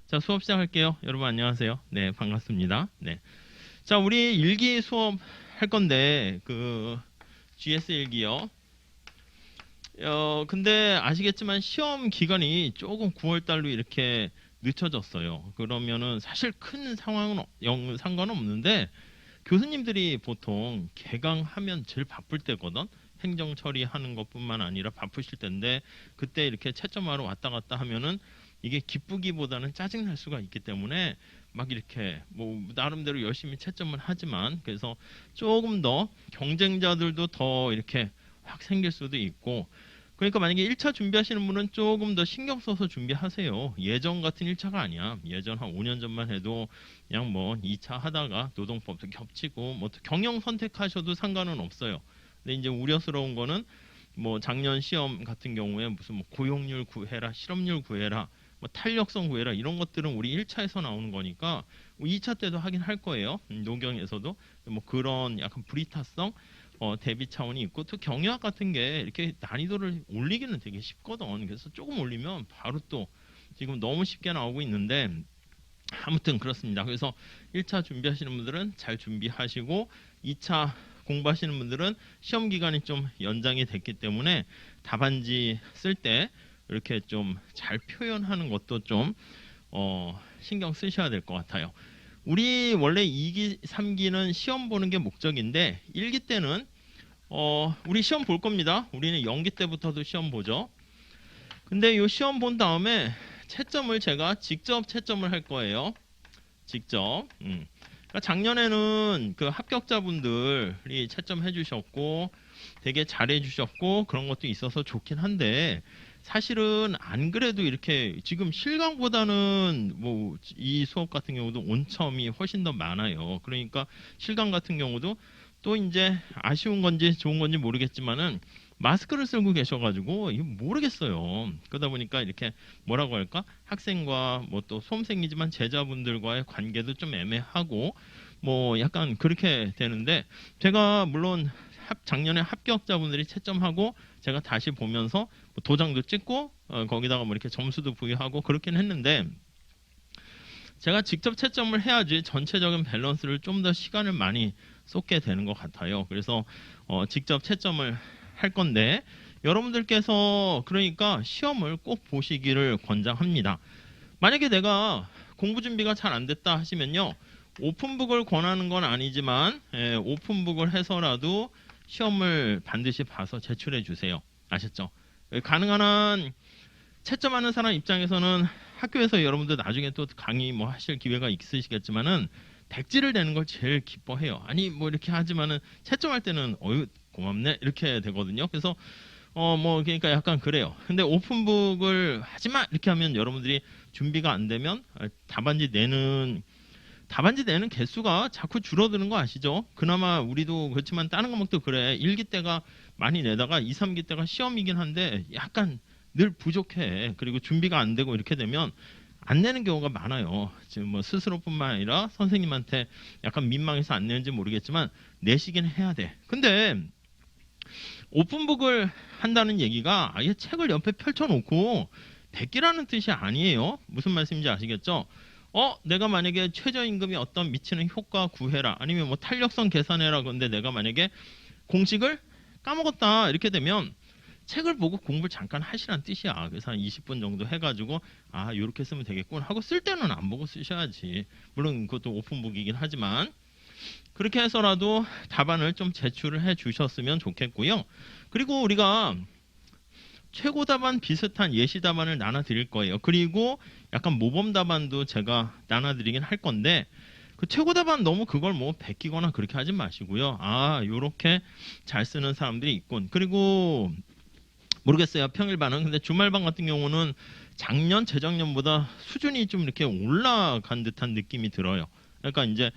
자, 수업 시작할게요. 여러분 안녕하세요. 네, 반갑습니다. 네. 자, 우리 일기 수업 할 건데 GS 일기요. 근데 아시겠지만 시험 기간이 조금 9월 달로 이렇게 늦춰졌어요. 그러면은 사실 큰 상황은 상관은 없는데 교수님들이 보통 개강하면 제일 바쁠 때거든. 행정 처리하는 것뿐만 아니라 바쁘실 텐데 그때 이렇게 채점하러 왔다 갔다 하면은 이게 기쁘기보다는 짜증 날 수가 있기 때문에 막 이렇게 뭐 나름대로 열심히 채점을 하지만 그래서 조금 더 경쟁자들도 더 이렇게 확 생길 수도 있고 그러니까 만약에 1차 준비하시는 분은 조금 더 신경 써서 준비하세요. 예전 같은 1차가 아니야. 예전 한 5년 전만 해도 그냥 뭐 2차 하다가 노동법도 겹치고 뭐 경영 선택하셔도 상관은 없어요. 근데 이제 우려스러운 거는 뭐 작년 시험 같은 경우에 무슨 뭐 고용률 구해라, 실업률 구해라, 뭐 탄력성 구해라 이런 것들은 우리 1차에서 나오는 거니까 뭐 2차 때도 하긴 할 거예요. 노경에서도 뭐 그런 약간 불이타성 대비 차원이 있고 또 경영학 같은 게 이렇게 난이도를 올리기는 되게 쉽거든. 그래서 조금 올리면 바로 또 지금 너무 쉽게 나오고 있는데 아무튼 그렇습니다. 그래서 1차 준비하시는 분들은 잘 준비하시고 2차 공부하시는 분들은 시험 기간이 좀 연장이 됐기 때문에 답안지 쓸 때 이렇게 좀 잘 표현하는 것도 좀 신경 쓰셔야 될 것 같아요. 우리 원래 2기, 3기는 시험 보는 게 목적인데 1기 때는 우리 시험 볼 겁니다. 우리는 연기 때부터도 시험 보죠. 근데 이 시험 본 다음에 채점을 제가 직접 채점을 할 거예요. 직접. 그러니까 작년에는 그 합격자분들이 채점해 주셨고 되게 잘해 주셨고 그런 것도 있어서 좋긴 한데 사실은 안 그래도 이렇게 지금 실강보다는 뭐 이 수업 같은 경우도 온첨이 훨씬 더 많아요. 그러니까 실강 같은 경우도 또 이제 아쉬운 건지 좋은 건지 모르겠지만은 마스크를 쓰고 계셔가지고 이거 모르겠어요. 그러다 보니까 이렇게 뭐라고 할까? 학생과 뭐 또 수험생이지만 제자분들과의 관계도 좀 애매하고 뭐 약간 그렇게 되는데 제가 물론 작년에 합격자분들이 채점하고 제가 다시 보면서 뭐 도장도 찍고 거기다가 뭐 이렇게 점수도 부여하고 그렇긴 했는데 제가 직접 채점을 해야지 전체적인 밸런스를 좀 더 시간을 많이 쏟게 되는 것 같아요. 그래서 직접 채점을 할 건데 여러분들께서 그러니까 시험을 꼭 보시기를 권장합니다. 만약에 내가 공부 준비가 잘 안 됐다 하시면요. 오픈북을 권하는 건 아니지만 오픈북을 해서라도 시험을 반드시 봐서 제출해 주세요. 아셨죠? 가능한 한 채점하는 사람 입장에서는 학교에서 여러분들 나중에 또 강의 뭐 하실 기회가 있으시겠지만은 백지를 내는 걸 제일 기뻐해요. 아니 뭐 이렇게 하지만은 채점할 때는 어유 고맙네 이렇게 되거든요. 그래서 뭐 그러니까 약간 그래요. 근데 오픈북을 하지마 이렇게 하면 여러분들이 준비가 안 되면 답안지 내는 개수가 자꾸 줄어드는 거 아시죠? 그나마 우리도 그렇지만 다른 과목도 그래. 1기 때가 많이 내다가 2, 3기 때가 시험이긴 한데 약간 늘 부족해. 그리고 준비가 안 되고 이렇게 되면 안 내는 경우가 많아요. 지금 뭐 스스로뿐만 아니라 선생님한테 약간 민망해서 안 내는지 모르겠지만 내시긴 해야 돼. 근데 오픈북을 한다는 얘기가 아예 책을 옆에 펼쳐놓고 베끼라는 뜻이 아니에요. 무슨 말씀인지 아시겠죠? 내가 만약에 최저임금이 어떤 미치는 효과 구해라 아니면 뭐 탄력성 계산해라 그런데 내가 만약에 공식을 까먹었다 이렇게 되면 책을 보고 공부를 잠깐 하시란 뜻이야. 그래서 한 20분 정도 해가지고 요렇게 쓰면 되겠군 하고 쓸 때는 안 보고 쓰셔야지. 물론 그것도 오픈북이긴 하지만 그렇게 해서라도 답안을 좀 제출을 해 주셨으면 좋겠고요. 그리고 우리가 최고 답안 비슷한 예시 답안을 나눠 드릴 거예요. 그리고 약간 모범 답안도 제가 나눠 드리긴 할 건데 그 최고 답안 너무 그걸 뭐 베끼거나 그렇게 하지 마시고요. 요렇게 잘 쓰는 사람들이 있군. 그리고 모르겠어요. 평일반은. 근데 주말반 같은 경우는 작년, 재작년보다 수준이 좀 이렇게 올라간 듯한 느낌이 들어요. 그러니까 이제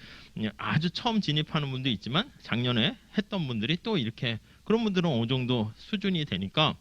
아주 처음 진입하는 분도 있지만 작년에 했던 분들이 또 이렇게 그런 분들은 어느 정도 수준이 되니까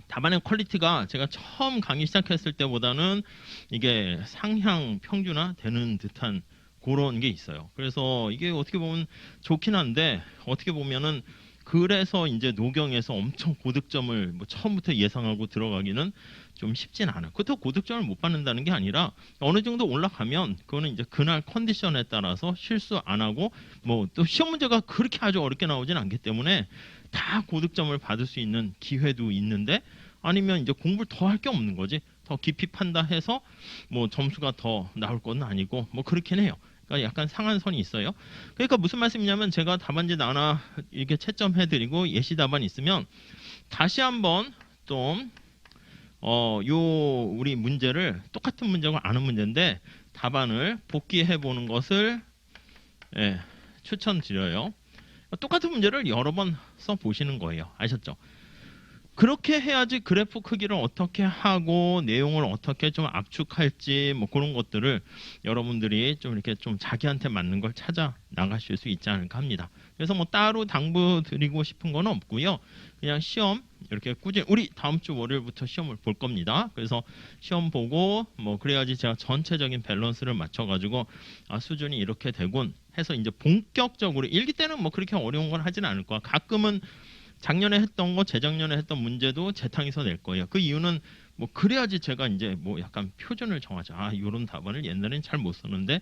답안의 퀄리티가 제가 처음 강의 시작했을 때보다는 이게 상향 평준화 되는 듯한 그런 게 있어요. 그래서 이게 어떻게 보면 좋긴 한데 어떻게 보면은 그래서 이제 노경에서 엄청 고득점을 뭐 처음부터 예상하고 들어가기는 좀 쉽진 않아요. 그렇다고 고득점을 못 받는다는 게 아니라 어느 정도 올라가면 그거는 이제 그날 컨디션에 따라서 실수 안 하고 뭐 또 시험 문제가 그렇게 아주 어렵게 나오진 않기 때문에 다 고득점을 받을 수 있는 기회도 있는데 아니면 이제 공부를 더 할 게 없는 거지. 더 깊이 판다 해서 뭐 점수가 더 나올 건 아니고 뭐 그렇긴 해요. 그러니까 약간 상한선이 있어요. 그러니까 무슨 말씀이냐면 제가 답안지 하나 이렇게 채점해드리고 예시 답안 있으면 다시 한번 좀 우리 문제를 똑같은 문제가 아는 문제인데 답안을 복기해 보는 것을 예, 추천드려요. 똑같은 문제를 여러 번 써 보시는 거예요. 아셨죠? 그렇게 해야지 그래프 크기를 어떻게 하고 내용을 어떻게 좀 압축할지 뭐 그런 것들을 여러분들이 좀 이렇게 좀 자기한테 맞는 걸 찾아 나가실 수 있지 않을까 합니다. 그래서 뭐 따로 당부 드리고 싶은 건 없고요. 그냥 시험 이렇게 꾸준히 우리 다음 주 월요일부터 시험을 볼 겁니다. 그래서 시험 보고 뭐 그래야지 제가 전체적인 밸런스를 맞춰가지고 아 수준이 이렇게 되군 해서 이제 본격적으로 일기 때는 뭐 그렇게 어려운 건 하진 않을 거야. 가끔은 작년에 했던 거, 재작년에 했던 문제도 재탕해서 낼 거예요. 그 이유는 뭐 그래야지 제가 이제 뭐 약간 표준을 정하자. 아, 이런 답안을 옛날엔 잘 못 썼는데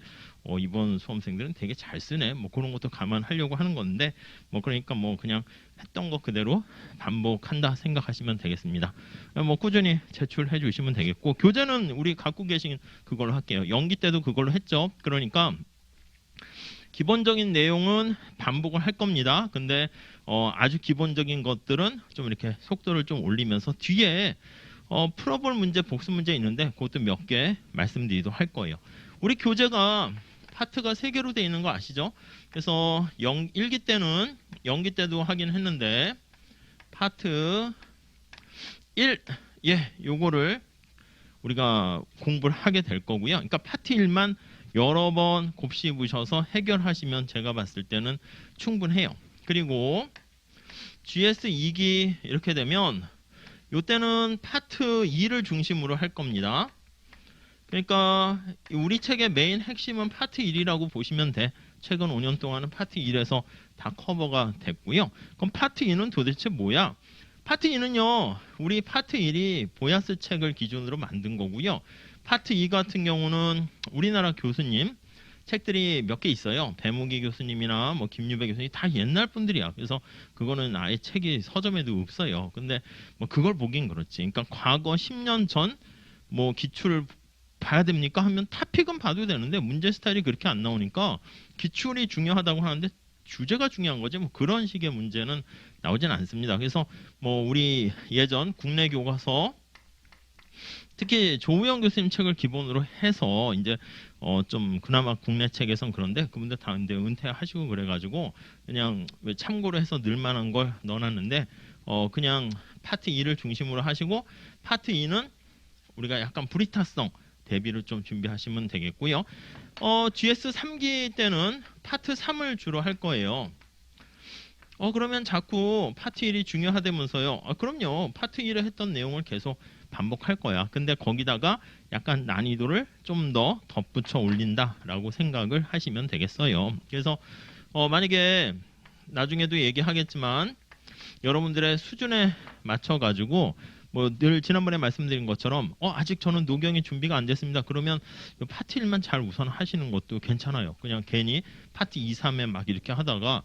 이번 수험생들은 되게 잘 쓰네. 뭐 그런 것도 감안하려고 하는 건데 뭐 그러니까 뭐 그냥 했던 거 그대로 반복한다 생각하시면 되겠습니다. 뭐 꾸준히 제출해 주시면 되겠고 교재는 우리 갖고 계신 그걸로 할게요. 연기 때도 그걸로 했죠. 그러니까 기본적인 내용은 반복을 할 겁니다. 근데 아주 기본적인 것들은 좀 이렇게 속도를 좀 올리면서 뒤에 풀어볼 문제, 복습 문제 있는데 그것도 몇 개 말씀드리도록 할 거예요. 우리 교재가 파트가 3개로 되어 있는 거 아시죠? 그래서 1기 때는 연기 때도 하긴 했는데 파트 1, 요거를 우리가 공부를 하게 될 거고요. 그러니까 파트 1만 여러 번 곱씹으셔서 해결하시면 제가 봤을 때는 충분해요. 그리고 GS 2기 이렇게 되면 이때는 파트 2를 중심으로 할 겁니다. 그러니까 우리 책의 메인 핵심은 파트 1이라고 보시면 돼. 최근 5년 동안은 파트 1에서 다 커버가 됐고요. 그럼 파트 2는 도대체 뭐야? 파트 2는요. 우리 파트 1이 보야스 책을 기준으로 만든 거고요. 파트 2 같은 경우는 우리나라 교수님 책들이 몇 개 있어요. 배무기 교수님이나 뭐 김유배 교수님 다 옛날 분들이야. 그래서 그거는 아예 책이 서점에도 없어요. 근데 뭐 그걸 보긴 그렇지. 그러니까 과거 10년 전 뭐 기출을 봐야 됩니까? 하면 타픽은 봐도 되는데 문제 스타일이 그렇게 안 나오니까 기출이 중요하다고 하는데 주제가 중요한 거지 뭐 그런 식의 문제는 나오진 않습니다. 그래서 뭐 우리 예전 국내 교과서 특히 조우영 교수님 책을 기본으로 해서 이제 좀 그나마 국내 책에선 그런데 그분들 다 근데 은퇴하시고 그래가지고 그냥 참고로 해서 늘만한 걸 넣어놨는데 그냥 파트 2를 중심으로 하시고 파트 2는 우리가 약간 브리타성 대비를 좀 준비하시면 되겠고요. GS 3기 때는 파트 3을 주로 할 거예요. 그러면 자꾸 파트 1이 중요하다면서요. 그럼요. 파트 1에 했던 내용을 계속 반복할 거야. 근데 거기다가 약간 난이도를 좀 더 덧붙여 올린다라고 생각을 하시면 되겠어요. 그래서 만약에 나중에도 얘기하겠지만 여러분들의 수준에 맞춰 가지고 뭐 늘 지난번에 말씀드린 것처럼 아직 저는 노경이 준비가 안 됐습니다. 그러면 파트 1만 잘 우선 하시는 것도 괜찮아요. 그냥 괜히 파트 2, 3에 막 이렇게 하다가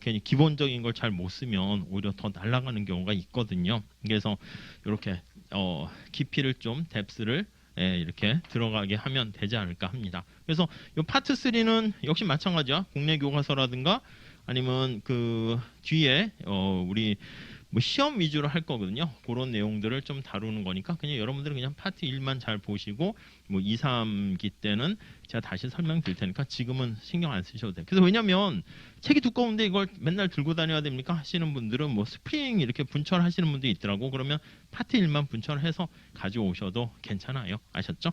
괜히 기본적인 걸 잘 못 쓰면 오히려 더 날아가는 경우가 있거든요. 그래서 이렇게 깊이를 좀 뎁스를 이렇게 들어가게 하면 되지 않을까 합니다. 그래서 이 파트 3는 역시 마찬가지야. 국내 교과서라든가 아니면 그 뒤에 우리 뭐 시험 위주로 할 거거든요. 그런 내용들을 좀 다루는 거니까 그냥 여러분들은 그냥 파트 1만 잘 보시고 뭐 2, 3기 때는 제가 다시 설명드릴 테니까 지금은 신경 안 쓰셔도 돼요. 그래서 왜냐면 책이 두꺼운데 이걸 맨날 들고 다녀야 됩니까? 하시는 분들은 뭐 스프링 이렇게 분철하시는 분들이 있더라고. 그러면 파트 1만 분철해서 가져오셔도 괜찮아요. 아셨죠?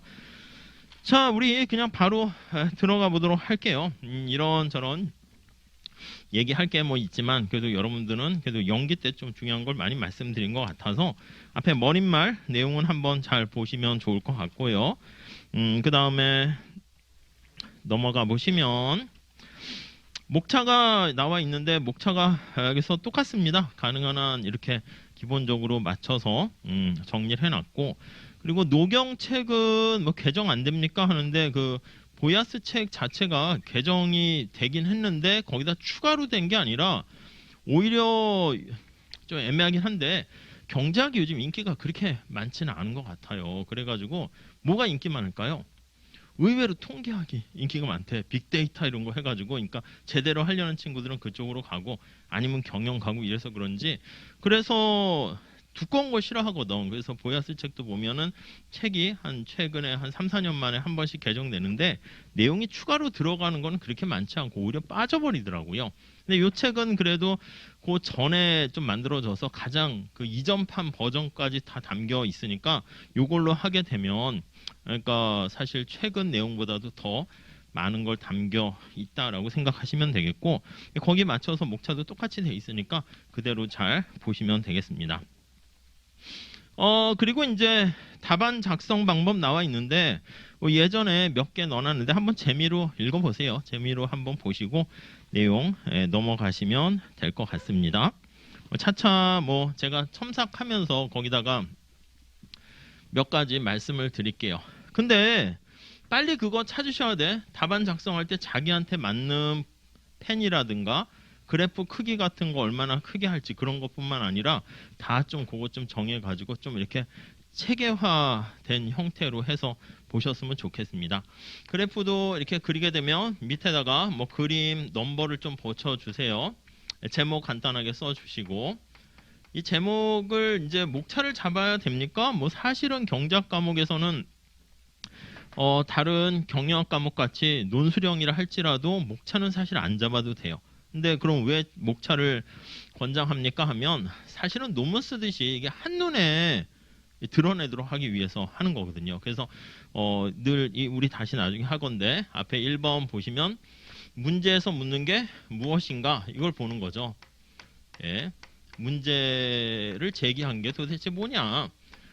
자, 우리 그냥 바로 들어가 보도록 할게요. 이런저런 얘기할 게 뭐 있지만 그래도 여러분들은 그래도 연기 때 좀 중요한 걸 많이 말씀드린 것 같아서 앞에 머릿말 내용은 한번 잘 보시면 좋을 것 같고요. 그 다음에 넘어가 보시면 목차가 나와 있는데 목차가 여기서 똑같습니다. 가능한 한 이렇게 기본적으로 맞춰서 정리를 해놨고, 그리고 노경책은 뭐 개정 안 됩니까 하는데 그 보야스 책 자체가 개정이 되긴 했는데 거기다 추가로 된 게 아니라 오히려 좀 애매하긴 한데 경제학이 요즘 인기가 그렇게 많지는 않은 것 같아요. 그래가지고 뭐가 인기 많을까요? 의외로 통계학이 인기가 많대. 빅데이터 이런 거 해가지고, 그러니까 제대로 하려는 친구들은 그쪽으로 가고 아니면 경영 가고 이래서 그런지, 그래서 두꺼운 거 싫어하거든. 그래서 보야스 책도 보면은 책이 한 최근에 한 3, 4년 만에 한 번씩 개정되는데 내용이 추가로 들어가는 거는 그렇게 많지 않고 오히려 빠져버리더라고요. 근데 이 책은 그래도 그 전에 좀 만들어져서 가장 그 이전판 버전까지 다 담겨 있으니까 요걸로 하게 되면, 그러니까 사실 최근 내용보다도 더 많은 걸 담겨 있다라고 생각하시면 되겠고, 거기에 맞춰서 목차도 똑같이 돼 있으니까 그대로 잘 보시면 되겠습니다. 그리고 이제 답안 작성 방법 나와 있는데 뭐 예전에 몇 개 넣어놨는데 한번 재미로 읽어보세요. 재미로 한번 보시고 내용 넘어가시면 될 것 같습니다. 차차 뭐 제가 첨삭하면서 거기다가 몇 가지 말씀을 드릴게요. 근데 빨리 그거 찾으셔야 돼. 답안 작성할 때 자기한테 맞는 펜이라든가 그래프 크기 같은 거 얼마나 크게 할지 그런 것뿐만 아니라 다 좀 그것 좀 정해가지고 좀 이렇게 체계화된 형태로 해서 보셨으면 좋겠습니다. 그래프도 이렇게 그리게 되면 밑에다가 뭐 그림 넘버를 좀 붙여주세요. 제목 간단하게 써주시고, 이 제목을 이제 목차를 잡아야 됩니까? 뭐 사실은 경제학 과목에서는 다른 경영학 과목 같이 논술형이라 할지라도 목차는 사실 안 잡아도 돼요. 근데 그럼 왜 목차를 권장합니까 하면 사실은 논문 쓰듯이 이게 한눈에 드러내도록 하기 위해서 하는 거거든요. 그래서 늘 우리 다시 나중에 하건데 앞에 1번 보시면 문제에서 묻는 게 무엇인가 이걸 보는 거죠. 예. 문제를 제기한 게 도대체 뭐냐.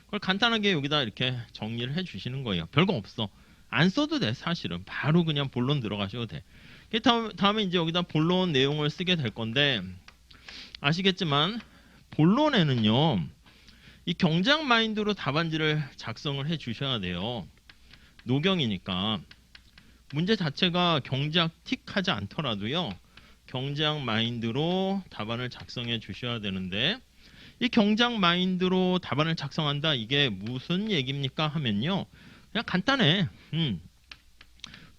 그걸 간단하게 여기다 이렇게 정리를 해 주시는 거예요. 별거 없어. 안 써도 돼, 사실은. 바로 그냥 본론 들어가셔도 돼. 다음에 이제 여기다 본론 내용을 쓰게 될 건데, 아시겠지만, 본론에는요, 이 경제학 마인드로 답안지를 작성을 해 주셔야 돼요. 노경이니까. 문제 자체가 경제학 틱하지 않더라도요, 경제학 마인드로 답안을 작성해 주셔야 되는데, 이 경제학 마인드로 답안을 작성한다, 이게 무슨 얘기입니까 하면요, 그냥 간단해.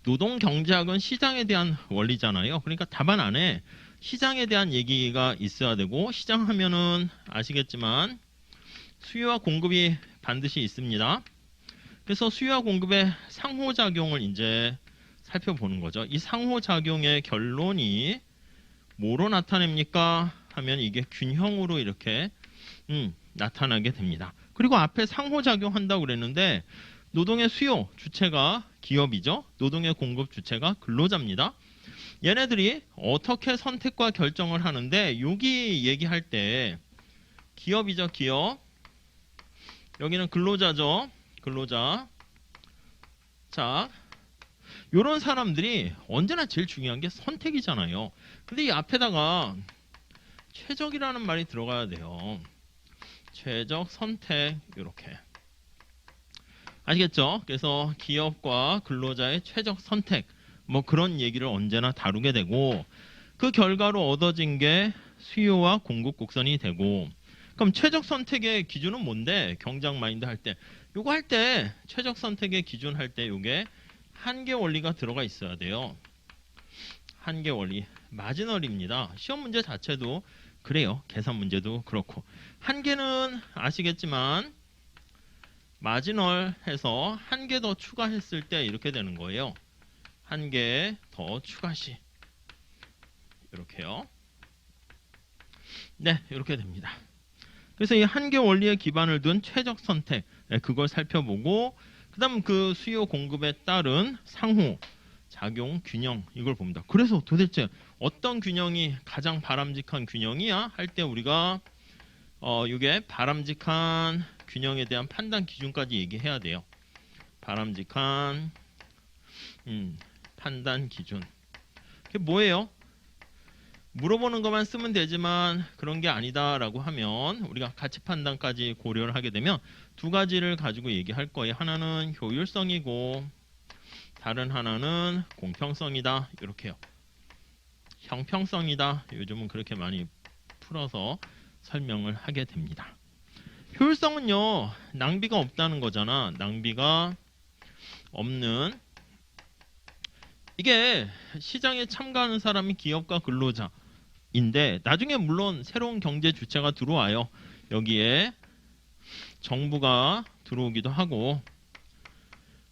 노동 경제학은 시장에 대한 원리잖아요. 그러니까 답안 안에 시장에 대한 얘기가 있어야 되고, 시장 하면은 아시겠지만 수요와 공급이 반드시 있습니다. 그래서 수요와 공급의 상호작용을 이제 살펴보는 거죠. 이 상호작용의 결론이 뭐로 나타냅니까 하면 이게 균형으로 이렇게 나타나게 됩니다. 그리고 앞에 상호작용한다고 그랬는데 노동의 수요 주체가 기업이죠. 노동의 공급 주체가 근로자입니다. 얘네들이 어떻게 선택과 결정을 하는데, 여기 얘기할 때 기업이죠, 기업. 여기는 근로자죠, 근로자. 자, 요런 사람들이 언제나 제일 중요한 게 선택이잖아요. 근데 이 앞에다가 최적이라는 말이 들어가야 돼요. 최적, 선택, 이렇게. 아시겠죠? 그래서 기업과 근로자의 최적 선택, 뭐 그런 얘기를 언제나 다루게 되고, 그 결과로 얻어진 게 수요와 공급 곡선이 되고, 그럼 최적 선택의 기준은 뭔데? 경제학 마인드 할 때. 요거 할 때, 최적 선택의 기준 할 때 요게 한계 원리가 들어가 있어야 돼요. 한계 원리. 마지널입니다. 시험 문제 자체도 그래요. 계산 문제도 그렇고. 한계는 아시겠지만, 마지널 해서 한 개 더 추가했을 때 이렇게 되는 거예요. 한 개 더 추가 시. 이렇게요. 네, 이렇게 됩니다. 그래서 이 한계 원리에 기반을 둔 최적 선택, 그걸 살펴보고, 그 다음 그 수요 공급에 따른 상호, 작용, 균형, 이걸 봅니다. 그래서 도대체 어떤 균형이 가장 바람직한 균형이야? 할 때 우리가 이게 바람직한 균형에 대한 판단 기준까지 얘기해야 돼요. 바람직한 판단 기준. 그게 뭐예요? 물어보는 것만 쓰면 되지만 그런 게 아니다라고 하면 우리가 가치 판단까지 고려를 하게 되면 두 가지를 가지고 얘기할 거예요. 하나는 효율성이고 다른 하나는 공평성이다. 이렇게요. 형평성이다. 요즘은 그렇게 많이 풀어서 설명을 하게 됩니다. 효율성은요, 낭비가 없다는 거잖아. 낭비가 없는, 이게 시장에 참가하는 사람이 기업과 근로자인데 나중에 물론 새로운 경제 주체가 들어와요. 여기에 정부가 들어오기도 하고,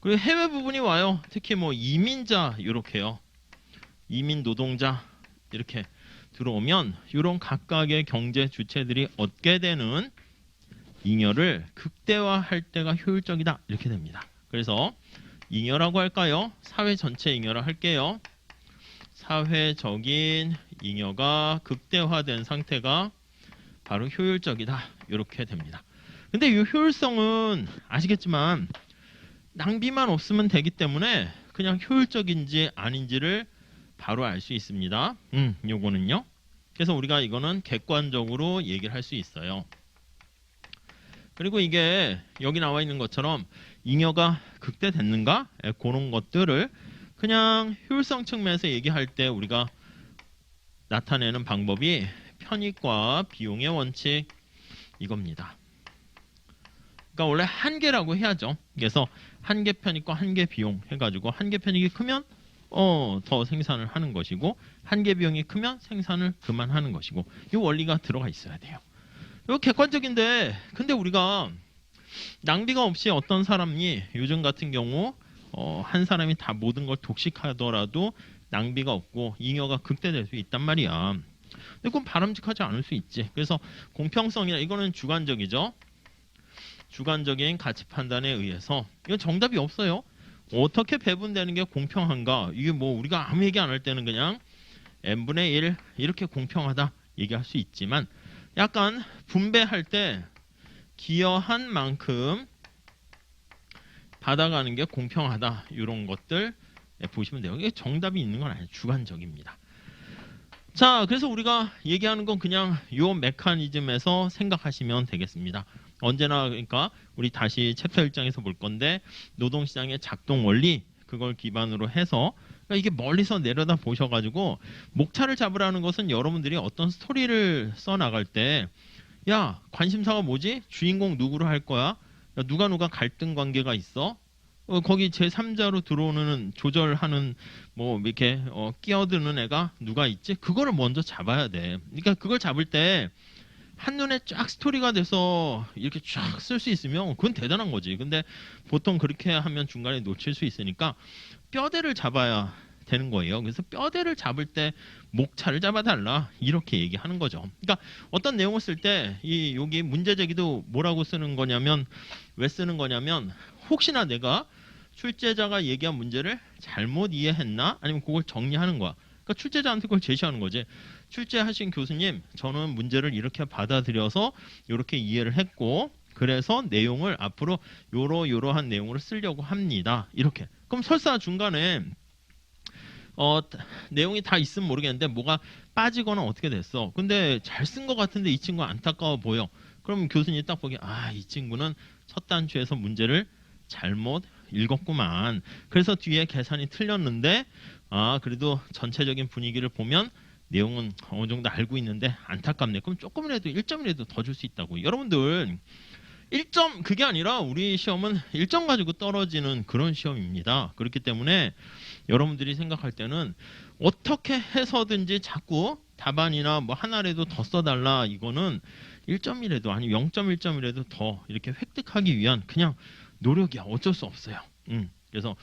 그리고 해외 부분이 와요. 특히 뭐 이민자 이렇게요. 이민 노동자 이렇게 들어오면 이런 각각의 경제 주체들이 얻게 되는 잉여를 극대화할 때가 효율적이다. 이렇게 됩니다. 그래서 잉여라고 할까요? 사회 전체 잉여라 할게요. 사회적인 잉여가 극대화된 상태가 바로 효율적이다. 이렇게 됩니다. 근데 이 효율성은 아시겠지만 낭비만 없으면 되기 때문에 그냥 효율적인지 아닌지를 바로 알 수 있습니다. 요거는요. 그래서 우리가 이거는 객관적으로 얘기를 할 수 있어요. 그리고 이게 여기 나와 있는 것처럼 잉여가 극대됐는가? 그런 것들을 그냥 효율성 측면에서 얘기할 때 우리가 나타내는 방법이 편익과 비용의 원칙 이겁니다. 그러니까 원래 한계라고 해야죠. 그래서 한계 편익과 한계 비용 해가지고 한계 편익이 크면 더 생산을 하는 것이고 한계 비용이 크면 생산을 그만하는 것이고 이 원리가 들어가 있어야 돼요. 이거 객관적인데 근데 우리가 낭비가 없이 어떤 사람이 요즘 같은 경우 한 사람이 다 모든 걸 독식하더라도 낭비가 없고 잉여가 극대될 수 있단 말이야. 근데 그건 바람직하지 않을 수 있지. 그래서 공평성이나 이거는 주관적이죠. 주관적인 가치 판단에 의해서 이건 정답이 없어요. 어떻게 배분되는 게 공평한가? 이게 뭐 우리가 아무 얘기 안 할 때는 그냥 n분의 1 이렇게 공평하다 얘기할 수 있지만 약간 분배할 때 기여한 만큼 받아가는 게 공평하다. 이런 것들 보시면 돼요. 이게 정답이 있는 건 아니에요. 주관적입니다. 자, 그래서 우리가 얘기하는 건 그냥 요 메커니즘에서 생각하시면 되겠습니다. 언제나 그러니까 우리 다시 챕터 1장에서 볼 건데 노동시장의 작동 원리 그걸 기반으로 해서 그러니까 이게 멀리서 내려다 보셔가지고 목차를 잡으라는 것은 여러분들이 어떤 스토리를 써나갈 때 야, 관심사가 뭐지? 주인공 누구로 할 거야? 야, 누가 갈등 관계가 있어? 거기 제3자로 들어오는 조절하는 뭐 이렇게 끼어드는 애가 누가 있지? 그거를 먼저 잡아야 돼. 그러니까 그걸 잡을 때 한눈에 쫙 스토리가 돼서 이렇게 쫙 쓸 수 있으면 그건 대단한 거지. 근데 보통 그렇게 하면 중간에 놓칠 수 있으니까 뼈대를 잡아야 되는 거예요. 그래서 뼈대를 잡을 때 목차를 잡아달라 이렇게 얘기하는 거죠. 그러니까 어떤 내용을 쓸 때 이 여기 문제 제기도 뭐라고 쓰는 거냐면 왜 쓰는 거냐면 혹시나 내가 출제자가 얘기한 문제를 잘못 이해했나 아니면 그걸 정리하는 거야. 그러니까 출제자한테 그걸 제시하는 거지. 출제하신 교수님, 저는 문제를 이렇게 받아들여서 이렇게 이해를 했고 그래서 내용을 앞으로 요러한 내용으로 쓰려고 합니다. 이렇게. 그럼 설사 중간에 내용이 다 있으면 모르겠는데 뭐가 빠지거나 어떻게 됐어. 근데 잘 쓴 것 같은데 이 친구가 안타까워 보여. 그럼 교수님이 딱 보기에 이 친구는 첫 단추에서 문제를 잘못 읽었구만. 그래서 뒤에 계산이 틀렸는데 그래도 전체적인 분위기를 보면 내용은 어느 정도 알고 있는데 안타깝네. 그럼 조금이라도 1점이라도 더 줄 수 있다고. 여러분들 1점 그게 아니라 우리 시험은 1점 가지고 떨어지는 그런 시험입니다. 그렇기 때문에 여러분들이 생각할 때는 어떻게 해서든지 자꾸 답안이나 뭐 하나라도 더 써달라. 이거는 1점이라도 아니면 0.1점이라도 더 이렇게 획득하기 위한 그냥 노력이야. 어쩔 수 없어요. 그래서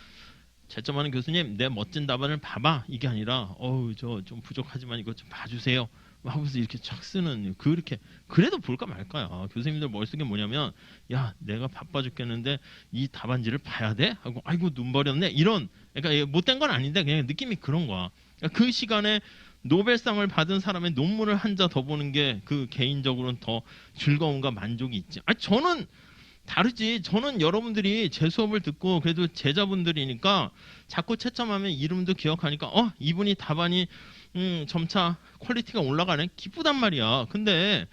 채점하는 교수님 내 멋진 답안을 봐봐 이게 아니라 저 좀 부족하지만 이거 좀 봐주세요 하고서 이렇게 착 쓰는 그렇게 그래도 볼까 말까야. 교수님들 머릿속에 뭐냐면 야 내가 바빠 죽겠는데 이 답안지를 봐야 돼? 하고 아이고 눈 버렸네 이런 그러니까 못된 건 아닌데 그냥 느낌이 그런 거야. 그러니까 그 시간에 노벨상을 받은 사람의 논문을 한 자 더 보는 게 그 개인적으로는 더 즐거움과 만족이 있지. 저는 다르지. 저는 여러분들이 제 수업을 듣고 그래도 제자분들이니까 자꾸 채점하면 이름도 기억하니까 이분이 답안이 점차 퀄리티가 올라가네. 기쁘단 말이야. 근데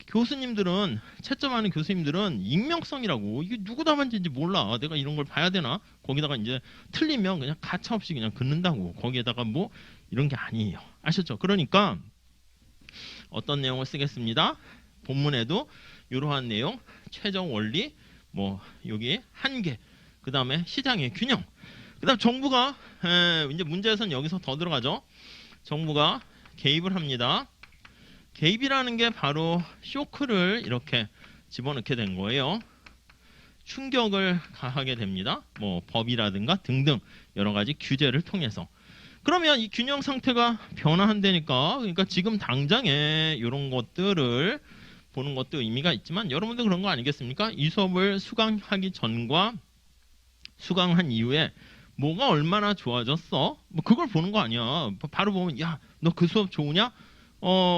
교수님들은 채점하는 교수님들은 익명성이라고 이게 누구 답안지인지 몰라. 내가 이런 걸 봐야 되나? 거기다가 이제 틀리면 그냥 가차없이 그냥 긋는다고. 거기에다가 뭐 이런 게 아니에요. 아셨죠? 그러니까 어떤 내용을 쓰겠습니다. 본문에도 이러한 내용, 최적 원리, 뭐 여기 한계, 그 다음에 시장의 균형, 그 다음 정부가 이제 문제에서는 여기서 더 들어가죠. 정부가 개입을 합니다. 개입이라는 게 바로 쇼크를 이렇게 집어넣게 된 거예요. 충격을 가하게 됩니다. 뭐 법이라든가 등등 여러 가지 규제를 통해서. 그러면 이 균형 상태가 변화한다니까. 그러니까 지금 당장에 이런 것들을 보는 것도 의미가 있지만 여러분도 그런 거 아니겠습니까? 이 수업을 수강하기 전과 수강한 이후에 뭐가 얼마나 좋아졌어? 뭐 그걸 보는 거 아니야. 바로 보면 야, 너 그 수업 좋으냐?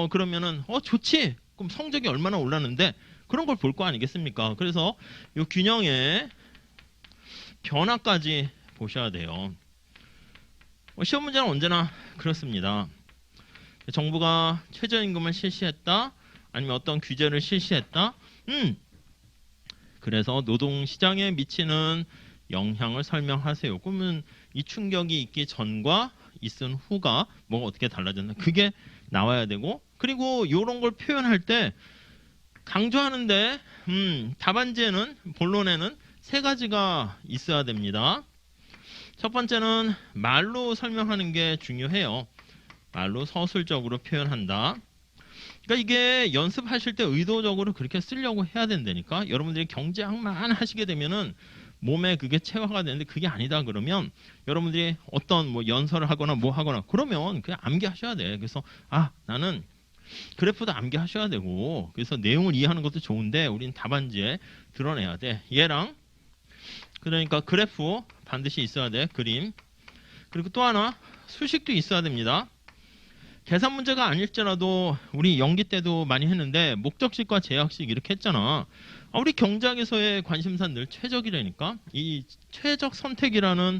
그러면은 좋지. 그럼 성적이 얼마나 올랐는데 그런 걸 볼 거 아니겠습니까? 그래서 이 균형의 변화까지 보셔야 돼요. 시험 문제는 언제나 그렇습니다. 정부가 최저임금을 실시했다. 아니면 어떤 규제를 실시했다. 그래서 노동시장에 미치는 영향을 설명하세요. 그러면 이 충격이 있기 전과 있은 후가 뭐가 어떻게 달라졌나. 그게 나와야 되고 그리고 이런 걸 표현할 때 강조하는데 답안지에는 본론에는 세 가지가 있어야 됩니다. 첫 번째는 말로 설명하는 게 중요해요. 말로 서술적으로 표현한다. 그러니까 이게 연습하실 때 의도적으로 그렇게 쓰려고 해야 된다니까. 여러분들이 경제학만 하시게 되면은 몸에 그게 체화가 되는데 그게 아니다 그러면 여러분들이 어떤 뭐 연설을 하거나 뭐 하거나 그러면 그냥 암기하셔야 돼. 그래서 나는 그래프도 암기하셔야 되고 그래서 내용을 이해하는 것도 좋은데 우린 답안지에 드러내야 돼. 얘랑 그러니까 그래프 반드시 있어야 돼. 그림. 그리고 또 하나 수식도 있어야 됩니다. 계산 문제가 아닐지라도 우리 연기 때도 많이 했는데 목적식과 제약식 이렇게 했잖아. 우리 경제학에서의 관심사는 늘 최적이라니까. 이 최적 선택이라는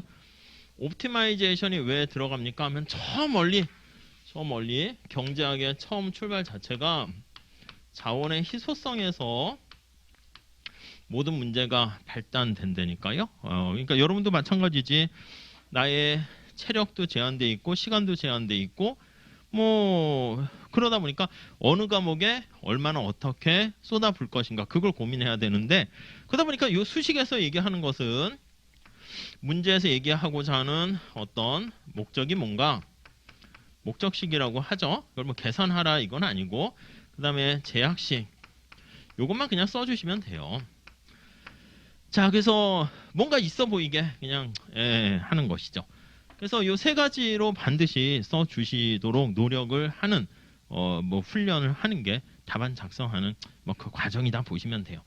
옵티마이제이션이 왜 들어갑니까 하면 저 멀리 경제학의 처음 출발 자체가 자원의 희소성에서 모든 문제가 발단된다니까요. 그러니까 여러분도 마찬가지지. 나의 체력도 제한돼 있고 시간도 제한돼 있고 뭐 그러다 보니까 어느 과목에 얼마나 어떻게 쏟아부을 것인가 그걸 고민해야 되는데 그러다 보니까 이 수식에서 얘기하는 것은 문제에서 얘기하고자 하는 어떤 목적이 뭔가 목적식이라고 하죠. 그걸 뭐 계산하라 이건 아니고 그 다음에 제약식 요것만 그냥 써주시면 돼요. 자, 그래서 뭔가 있어 보이게 그냥 하는 것이죠. 그래서 이 세 가지로 반드시 써주시도록 노력을 하는 뭐 훈련을 하는 게 답안 작성하는 뭐 그 과정이다 보시면 돼요.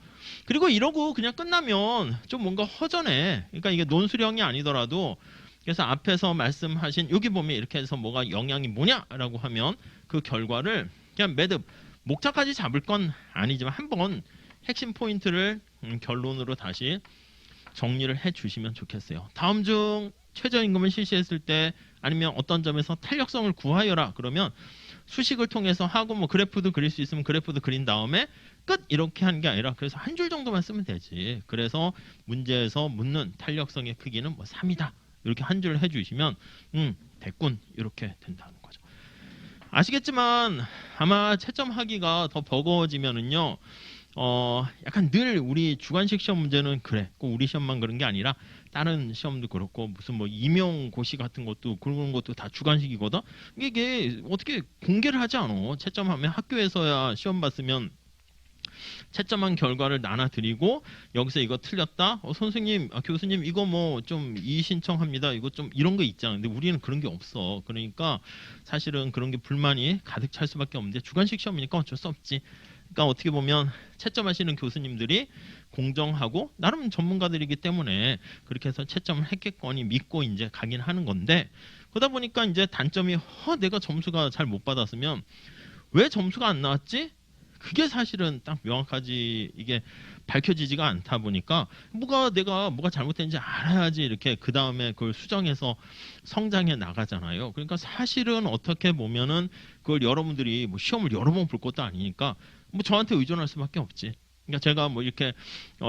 그리고 이러고 그냥 끝나면 좀 뭔가 허전해. 그러니까 이게 논술형이 아니더라도 그래서 앞에서 말씀하신 여기 보면 이렇게 해서 뭐가 영향이 뭐냐라고 하면 그 결과를 그냥 매듭 목차까지 잡을 건 아니지만 한번 핵심 포인트를 결론으로 다시 정리를 해 주시면 좋겠어요. 다음 중 최저임금을 실시했을 때 아니면 어떤 점에서 탄력성을 구하여라 그러면 수식을 통해서 하고 뭐 그래프도 그릴 수 있으면 그래프도 그린 다음에 끝 이렇게 하는 게 아니라 그래서 한 줄 정도만 쓰면 되지. 그래서 문제에서 묻는 탄력성의 크기는 뭐 3이다 이렇게 한 줄 해주시면 됐군 이렇게 된다는 거죠. 아시겠지만 아마 채점하기가 더 버거워지면은요. 약간 늘 우리 주관식 시험 문제는 그래. 꼭 우리 시험만 그런 게 아니라 다른 시험도 그렇고 무슨 뭐 임용고시 같은 것도 그런 것도 다 주관식이거든. 이게 어떻게 공개를 하지 않아. 채점하면 학교에서야 시험 봤으면 채점한 결과를 나눠드리고 여기서 이거 틀렸다. 선생님, 교수님 이거 뭐 좀 이의 신청합니다. 이거 좀 이런 거 있잖아. 근데 우리는 그런 게 없어. 그러니까 사실은 그런 게 불만이 가득 찰 수밖에 없는데 주관식 시험이니까 어쩔 수 없지. 그러니까 어떻게 보면 채점하시는 교수님들이 공정하고 나름 전문가들이기 때문에 그렇게 해서 채점을 했겠거니 믿고 이제 가긴 하는 건데 그러다 보니까 이제 단점이 내가 점수가 잘 못 받았으면 왜 점수가 안 나왔지? 그게 사실은 딱 명확하지. 이게 밝혀지지가 않다 보니까 내가 뭐가 잘못된지 알아야지 이렇게 그 다음에 그걸 수정해서 성장해 나가잖아요. 그러니까 사실은 어떻게 보면은 그걸 여러분들이 뭐 시험을 여러 번 볼 것도 아니니까 뭐 저한테 의존할 수밖에 없지. 그러니까 제가 뭐 이렇게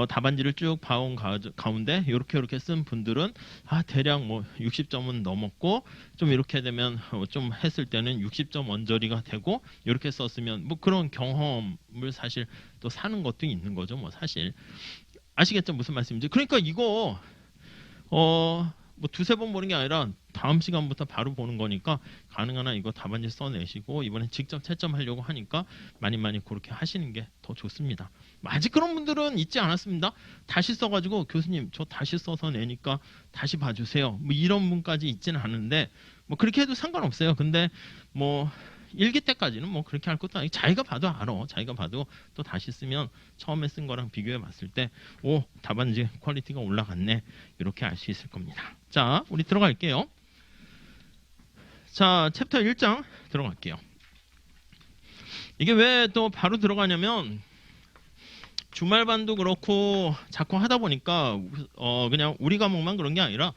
답안지를 쭉 봐온 가운데 이렇게 쓴 분들은 대략 뭐 60점은 넘었고 좀 이렇게 되면 좀 했을 때는 60점 언저리가 되고 이렇게 썼으면 뭐 그런 경험을 사실 또 사는 것도 있는 거죠. 뭐 사실 아시겠죠? 무슨 말씀인지. 그러니까 이거 뭐 두세 번 보는 게 아니라 다음 시간부터 바로 보는 거니까 가능한 한 이거 답안지 써내시고 이번엔 직접 채점하려고 하니까 많이 그렇게 하시는 게 더 좋습니다. 아직 그런 분들은 있지 않았습니다. 다시 써가지고 교수님 저 다시 써서 내니까 다시 봐주세요. 뭐 이런 분까지 있지는 않은데 뭐 그렇게 해도 상관없어요. 근데 뭐 일기 때까지는 뭐 그렇게 할 것도 아니고 자기가 봐도 알아. 자기가 봐도 또 다시 쓰면 처음에 쓴 거랑 비교해 봤을 때 답안지 퀄리티가 올라갔네 이렇게 알 수 있을 겁니다. 자, 우리 들어갈게요. 자, 챕터 1장 들어갈게요. 이게 왜 또 바로 들어가냐면 주말반도 그렇고 자꾸 하다 보니까 그냥 우리 과목만 그런 게 아니라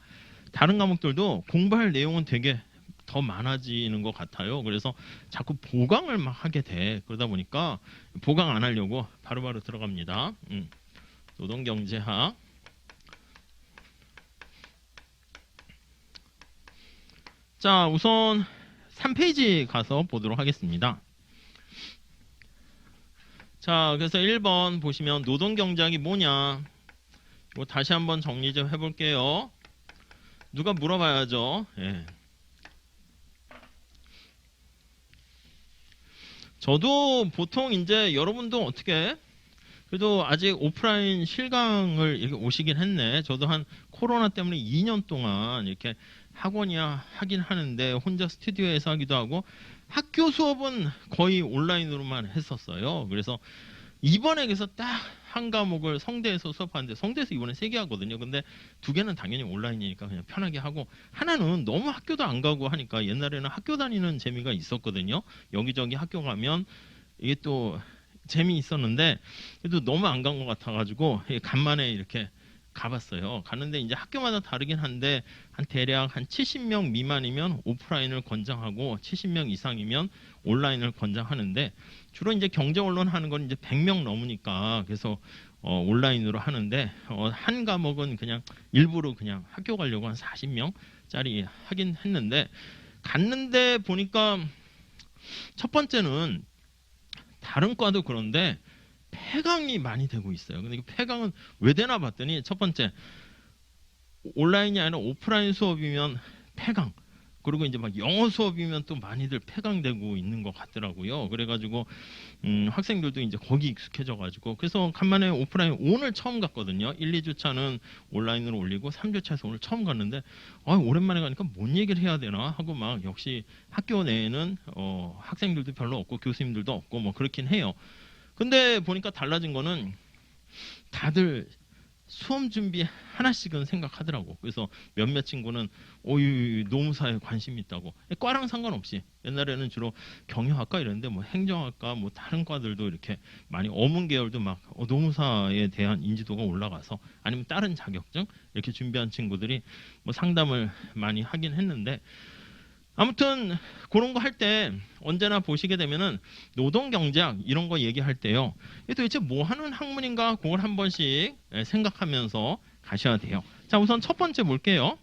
다른 과목들도 공부할 내용은 되게 더 많아지는 것 같아요. 그래서 자꾸 보강을 막 하게 돼. 그러다 보니까 보강 안 하려고 바로바로 들어갑니다. 노동경제학. 자, 우선 3페이지 가서 보도록 하겠습니다. 자, 그래서 1번 보시면 노동경제학이 뭐냐. 이거 다시 한번 정리 좀 해볼게요. 누가 물어봐야죠. 예. 저도 보통 이제 여러분도 어떻게 그래도 아직 오프라인 실강을 이렇게 오시긴 했네. 저도 한 코로나 때문에 2년 동안 이렇게 학원이야 하긴 하는데 혼자 스튜디오에서 하기도 하고 학교 수업은 거의 온라인으로만 했었어요. 그래서 이번에 그래서 딱 한 과목을 성대에서 수업하는데 성대에서 이번에 3개 하거든요. 근데 2개는 당연히 온라인이니까 그냥 편하게 하고 하나는 너무 학교도 안 가고 하니까 옛날에는 학교 다니는 재미가 있었거든요. 여기저기 학교 가면 이게 또 재미있었는데 그래도 너무 안 간 것 같아가지고 간만에 이렇게 가봤어요. 가는데 이제 학교마다 다르긴 한데 대략 한 70명 미만이면 오프라인을 권장하고 70명 이상이면 온라인을 권장하는데 주로 이제 경제 언론 하는 건 이제 100명 넘으니까 그래서 온라인으로 하는데 한 과목은 그냥 일부러 그냥 학교 가려고 한 40명짜리 하긴 했는데 갔는데 보니까 첫 번째는 다른 과도 그런데 폐강이 많이 되고 있어요. 근데 이 폐강은 왜 되나 봤더니 첫 번째 온라인이 아니라 오프라인 수업이면 폐강 그리고 이제 막 영어 수업이면 또 많이들 폐강되고 있는 것 같더라고요. 그래가지고 학생들도 이제 거기 익숙해져가지고 그래서 간만에 오프라인 오늘 처음 갔거든요. 1, 2주차는 온라인으로 올리고 3주차에서 오늘 처음 갔는데 오랜만에 가니까 뭔 얘기를 해야 되나 하고 막 역시 학교 내에는 학생들도 별로 없고 교수님들도 없고 뭐 그렇긴 해요. 근데 보니까 달라진 거는 다들 수험 준비 하나씩은 생각하더라고. 그래서 몇몇 친구는 노무사에 관심 있다고. 과랑 상관없이 옛날에는 주로 경영학과 이랬는데 뭐 행정학과 뭐 다른 과들도 이렇게 많이 어문 계열도 막 노무사에 대한 인지도가 올라가서 아니면 다른 자격증 이렇게 준비한 친구들이 뭐 상담을 많이 하긴 했는데 아무튼 그런 거 할 때 언제나 보시게 되면은 노동경제학 이런 거 얘기할 때요. 이게 도대체 뭐 하는 학문인가 그걸 한 번씩 생각하면서 가셔야 돼요. 자, 우선 첫 번째 볼게요.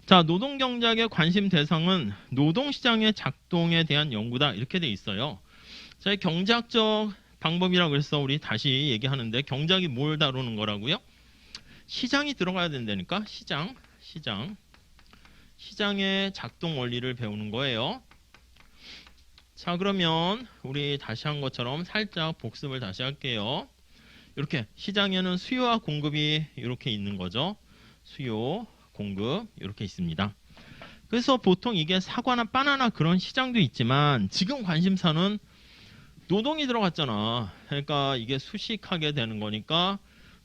자, 노동경제학의 관심 대상은 노동시장의 작동에 대한 연구다 이렇게 돼 있어요. 자, 경제학적 방법이라고 해서 우리 다시 얘기하는데 경제학이 뭘 다루는 거라고요? 시장이 들어가야 된다니까. 시장의 작동 원리를 배우는 거예요. 자, 그러면 우리 다시 한 것처럼 살짝 복습을 다시 할게요. 이렇게 시장에는 수요와 공급이 이렇게 있는 거죠. 수요, 공급 이렇게 있습니다. 그래서 보통 이게 사과나 바나나 그런 시장도 있지만 지금 관심사는 노동이 들어갔잖아. 그러니까 이게 수식하게 되는 거니까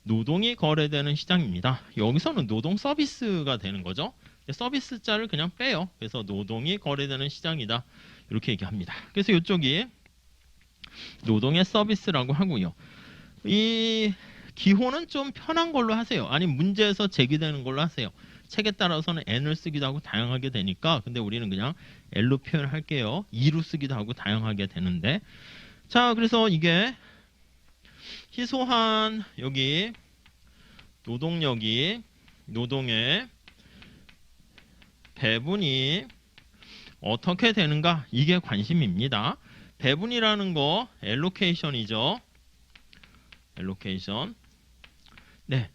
노동이 거래되는 시장입니다. 여기서는 노동 서비스가 되는 거죠. 서비스 자를 그냥 빼요. 그래서 노동이 거래되는 시장이다. 이렇게 얘기합니다. 그래서 이쪽이 노동의 서비스라고 하고요. 이 기호는 좀 편한 걸로 하세요. 아니 문제에서 제기되는 걸로 하세요. 책에 따라서는 n을 쓰기도 하고 다양하게 되니까 근데 우리는 그냥 l로 표현할게요. 2로 쓰기도 하고 다양하게 되는데 자 그래서 이게 희소한 여기 노동력이 노동의 배분이 어떻게 되는가 이게 관심입니다. 배분이라는 거 allocation이죠. allocation. 네.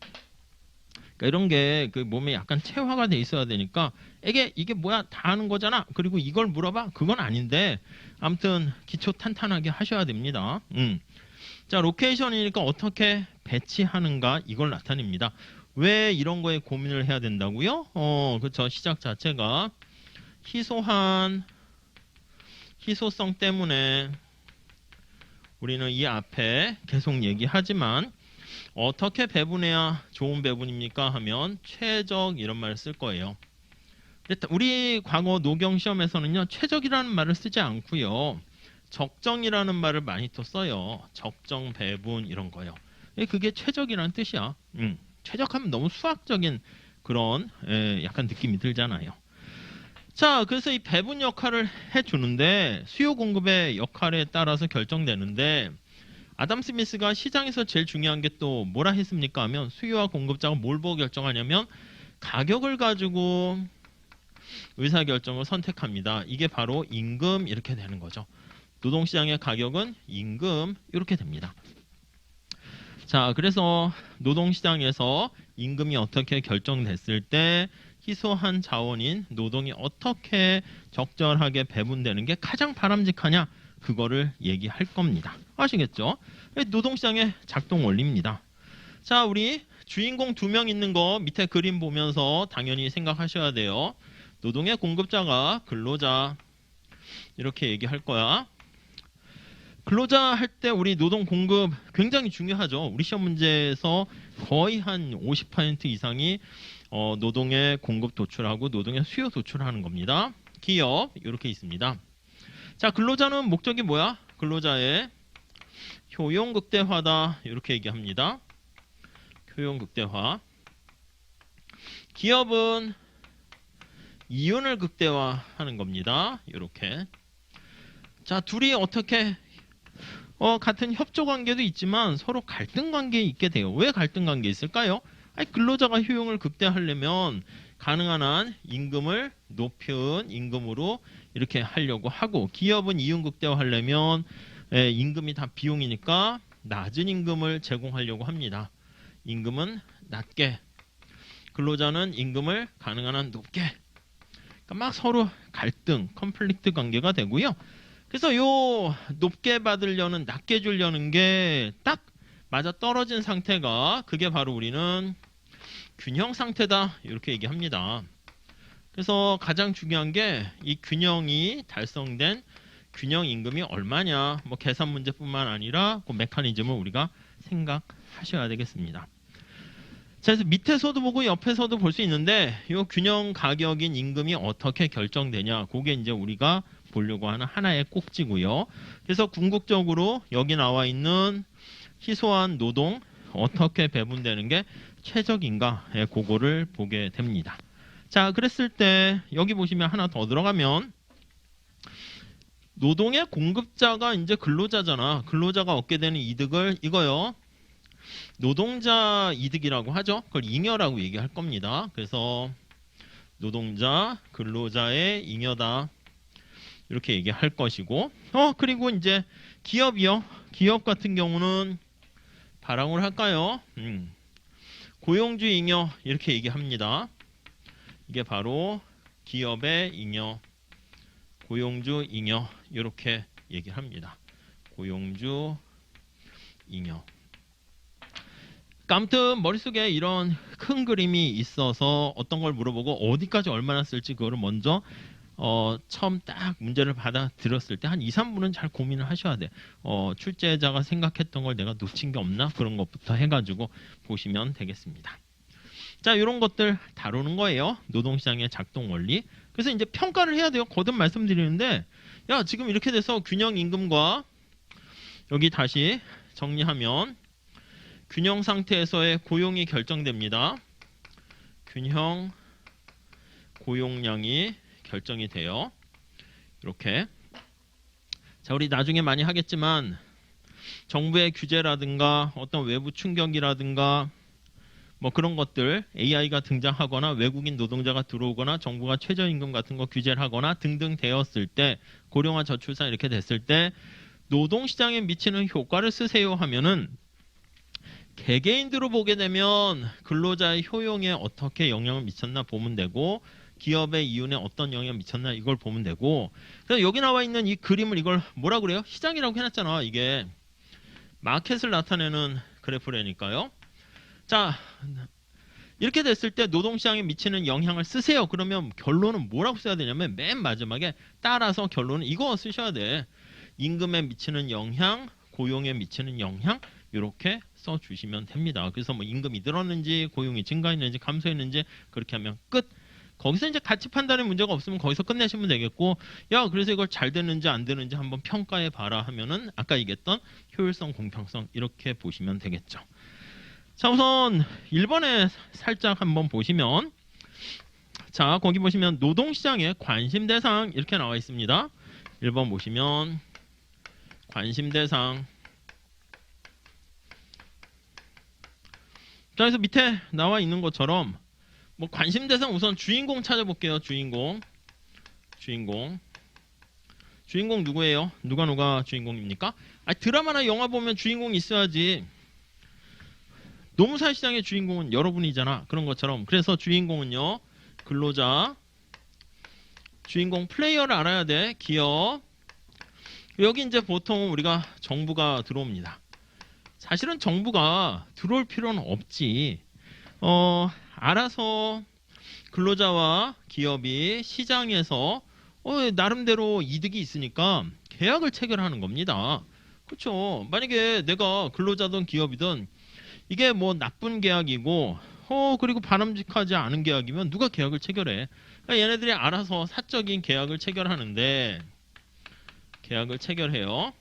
그러니까 이런 게 그 몸에 약간 체화가 돼 있어야 되니까 이게 뭐야 다 아는 거잖아. 그리고 이걸 물어봐 그건 아닌데 아무튼 기초 탄탄하게 하셔야 됩니다. 자 로케이션이니까 어떻게 배치하는가 이걸 나타냅니다. 왜 이런 거에 고민을 해야 된다고요? 그렇죠. 시작 자체가 희소성 때문에 우리는 이 앞에 계속 얘기하지만 어떻게 배분해야 좋은 배분입니까? 하면 최적 이런 말을 쓸 거예요. 우리 과거 노경 시험에서는요. 최적이라는 말을 쓰지 않고요. 적정이라는 말을 많이 또 써요. 적정 배분 이런 거요. 그게 최적이라는 뜻이야. 최적하면 너무 수학적인 그런 약간 느낌이 들잖아요. 자, 그래서 이 배분 역할을 해주는데 수요 공급의 역할에 따라서 결정되는데 아담 스미스가 시장에서 제일 중요한 게 또 뭐라 했습니까? 하면 수요와 공급자가 뭘 보고 결정하냐면 가격을 가지고 의사결정을 선택합니다. 이게 바로 임금 이렇게 되는 거죠. 노동시장의 가격은 임금 이렇게 됩니다. 자, 그래서 노동시장에서 임금이 어떻게 결정됐을 때 희소한 자원인 노동이 어떻게 적절하게 배분되는 게 가장 바람직하냐 그거를 얘기할 겁니다. 아시겠죠? 노동시장의 작동 원리입니다. 자, 우리 주인공 2명 있는 거 밑에 그림 보면서 당연히 생각하셔야 돼요. 노동의 공급자가 근로자 이렇게 얘기할 거야. 근로자 할 때 우리 노동 공급 굉장히 중요하죠. 우리 시험 문제에서 거의 한 50% 이상이 노동의 공급 도출하고 노동의 수요 도출하는 겁니다. 기업 이렇게 있습니다. 자, 근로자는 목적이 뭐야? 근로자의 효용 극대화다 이렇게 얘기합니다. 효용 극대화. 기업은 이윤을 극대화하는 겁니다. 이렇게. 자, 둘이 어떻게 같은 협조 관계도 있지만 서로 갈등 관계에 있게 돼요. 왜 갈등 관계에 있을까요? 아니, 근로자가 효용을 극대화하려면 가능한 한 임금을 높은 임금으로 이렇게 하려고 하고 기업은 이윤 극대화하려면 임금이 다 비용이니까 낮은 임금을 제공하려고 합니다. 임금은 낮게 근로자는 임금을 가능한 한 높게 그러니까 막 서로 갈등, 컨플릭트 관계가 되고요. 그래서 요 높게 받으려는 낮게 주려는 게 딱 맞아 떨어진 상태가 그게 바로 우리는 균형 상태다 이렇게 얘기합니다. 그래서 가장 중요한 게 이 균형이 달성된 균형 임금이 얼마냐 뭐 계산 문제뿐만 아니라 그 메커니즘을 우리가 생각하셔야 되겠습니다. 자, 그래서 밑에서도 보고 옆에서도 볼 수 있는데 이 균형 가격인 임금이 어떻게 결정되냐 그게 이제 우리가 보려고 하는 하나의 꼭지고요. 그래서 궁극적으로 여기 나와 있는 희소한 노동 어떻게 배분되는 게 최적인가 그거를 보게 됩니다. 자, 그랬을 때 여기 보시면 하나 더 들어가면 노동의 공급자가 이제 근로자잖아. 근로자가 얻게 되는 이득을 이거요. 노동자 이득이라고 하죠. 그걸 잉여라고 얘기할 겁니다. 그래서 노동자, 근로자의 잉여다. 이렇게 얘기할 것이고 그리고 이제 기업이요. 기업 같은 경우는 발행을 할까요? 고용주 잉여 이렇게 얘기합니다. 이게 바로 기업의 잉여, 고용주 잉여 이렇게 얘기합니다. 고용주 잉여. 아무튼 머릿속에 이런 큰 그림이 있어서 어떤 걸 물어보고 어디까지 얼마나 쓸지 그거를 먼저 처음 딱 문제를 받아들였을 때 한 2, 3분은 잘 고민을 하셔야 돼. 출제자가 생각했던 걸 내가 놓친 게 없나? 그런 것부터 해가지고 보시면 되겠습니다. 자, 이런 것들 다루는 거예요. 노동시장의 작동 원리. 그래서 이제 평가를 해야 돼요. 거듭 말씀드리는데 야, 지금 이렇게 돼서 균형 임금과 여기 다시 정리하면 균형 상태에서의 고용이 결정됩니다. 균형 고용량이 결정이 돼요. 이렇게. 자, 우리 나중에 많이 하겠지만 정부의 규제라든가 어떤 외부 충격이라든가 뭐 그런 것들, AI가 등장하거나 외국인 노동자가 들어오거나 정부가 최저임금 같은 거 규제를 하거나 등등 되었을 때, 고령화 저출산 이렇게 됐을 때 노동시장에 미치는 효과를 쓰세요 하면은 개개인으로 보게 되면 근로자의 효용에 어떻게 영향을 미쳤나 보면 되고, 기업의 이윤에 어떤 영향을 미쳤나 이걸 보면 되고, 그래서 여기 나와 있는 이 그림을 이걸 뭐라 그래요? 시장이라고 해놨잖아. 이게 마켓을 나타내는 그래프라니까요. 자, 이렇게 됐을 때 노동시장에 미치는 영향을 쓰세요. 그러면 결론은 뭐라고 써야 되냐면 맨 마지막에 따라서 결론은 이거 쓰셔야 돼. 임금에 미치는 영향, 고용에 미치는 영향, 이렇게 써주시면 됩니다. 그래서 뭐 임금이 늘었는지 고용이 증가했는지 감소했는지 그렇게 하면 끝. 거기서 이제 가치 판단의 문제가 없으면 거기서 끝내시면 되겠고, 야 그래서 이걸 잘 되는지 안 되는지 한번 평가해 봐라 하면은 아까 얘기했던 효율성, 공평성 이렇게 보시면 되겠죠. 자, 우선 1번에 살짝 한번 보시면, 자 거기 보시면 노동시장의 관심 대상 이렇게 나와 있습니다. 1번 보시면 관심 대상. 자, 그래서 밑에 나와 있는 것처럼 뭐 관심 대상 우선 주인공 찾아볼게요. 주인공 누구예요? 누가 주인공입니까? 드라마나 영화 보면 주인공이 있어야지. 노무사 시장의 주인공은 여러분이잖아. 그런 것처럼. 그래서 주인공은요, 근로자. 주인공 플레이어를 알아야 돼. 기업. 여기 이제 보통 우리가 정부가 들어옵니다. 사실은 정부가 들어올 필요는 없지. 알아서 근로자와 기업이 시장에서 나름대로 이득이 있으니까 계약을 체결하는 겁니다. 그렇죠. 만약에 내가 근로자든 기업이든 이게 뭐 나쁜 계약이고 그리고 바람직하지 않은 계약이면 누가 계약을 체결해? 그러니까 얘네들이 알아서 사적인 계약을 체결하는데, 계약을 체결해요.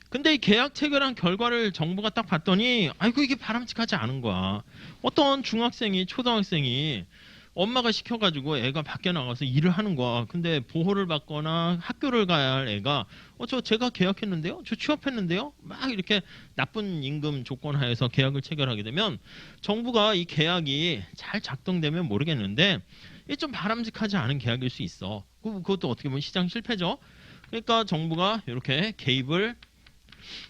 근데 이 계약 체결한 결과를 정부가 딱 봤더니 아이고 이게 바람직하지 않은 거야. 어떤 중학생이, 초등학생이 엄마가 시켜가지고 애가 밖에 나가서 일을 하는 거야. 근데 보호를 받거나 학교를 가야 할 애가 제가 계약했는데요? 저 취업했는데요? 막 이렇게 나쁜 임금 조건 하에서 계약을 체결하게 되면 정부가 이 계약이 잘 작동되면 모르겠는데 이게 좀 바람직하지 않은 계약일 수 있어. 그것도 어떻게 보면 시장 실패죠. 그러니까 정부가 이렇게 개입을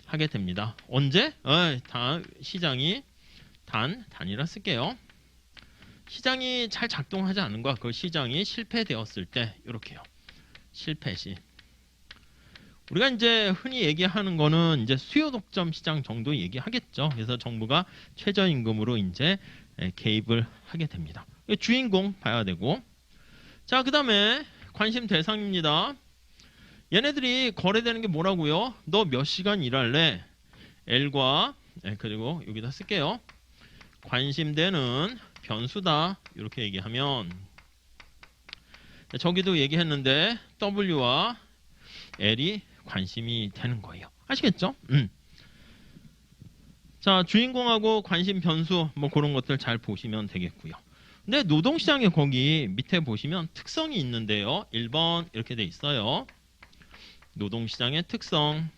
하게 됩니다. 언제? 시장이 단이라 쓸게요. 시장이 잘 작동하지 않는 거야. 그 시장이 실패되었을 때 이렇게요. 실패 시. 우리가 이제 흔히 얘기하는 거는 이제 수요 독점 시장 정도 얘기하겠죠. 그래서 정부가 최저임금으로 이제 개입을 하게 됩니다. 주인공 봐야 되고. 자, 그다음에 관심 대상입니다. 얘네들이 거래되는 게 뭐라고요? 너 몇 시간 일할래? L과 그리고 여기다 쓸게요. 관심되는 변수다. 이렇게 얘기하면, 저기도 얘기했는데 W와 L이 관심이 되는 거예요. 아시겠죠? 자, 주인공하고 관심 변수 뭐 그런 것들 잘 보시면 되겠고요. 근데 노동시장에 거기 밑에 보시면 특성이 있는데요. 1번 이렇게 돼 있어요. 노동시장의 특성.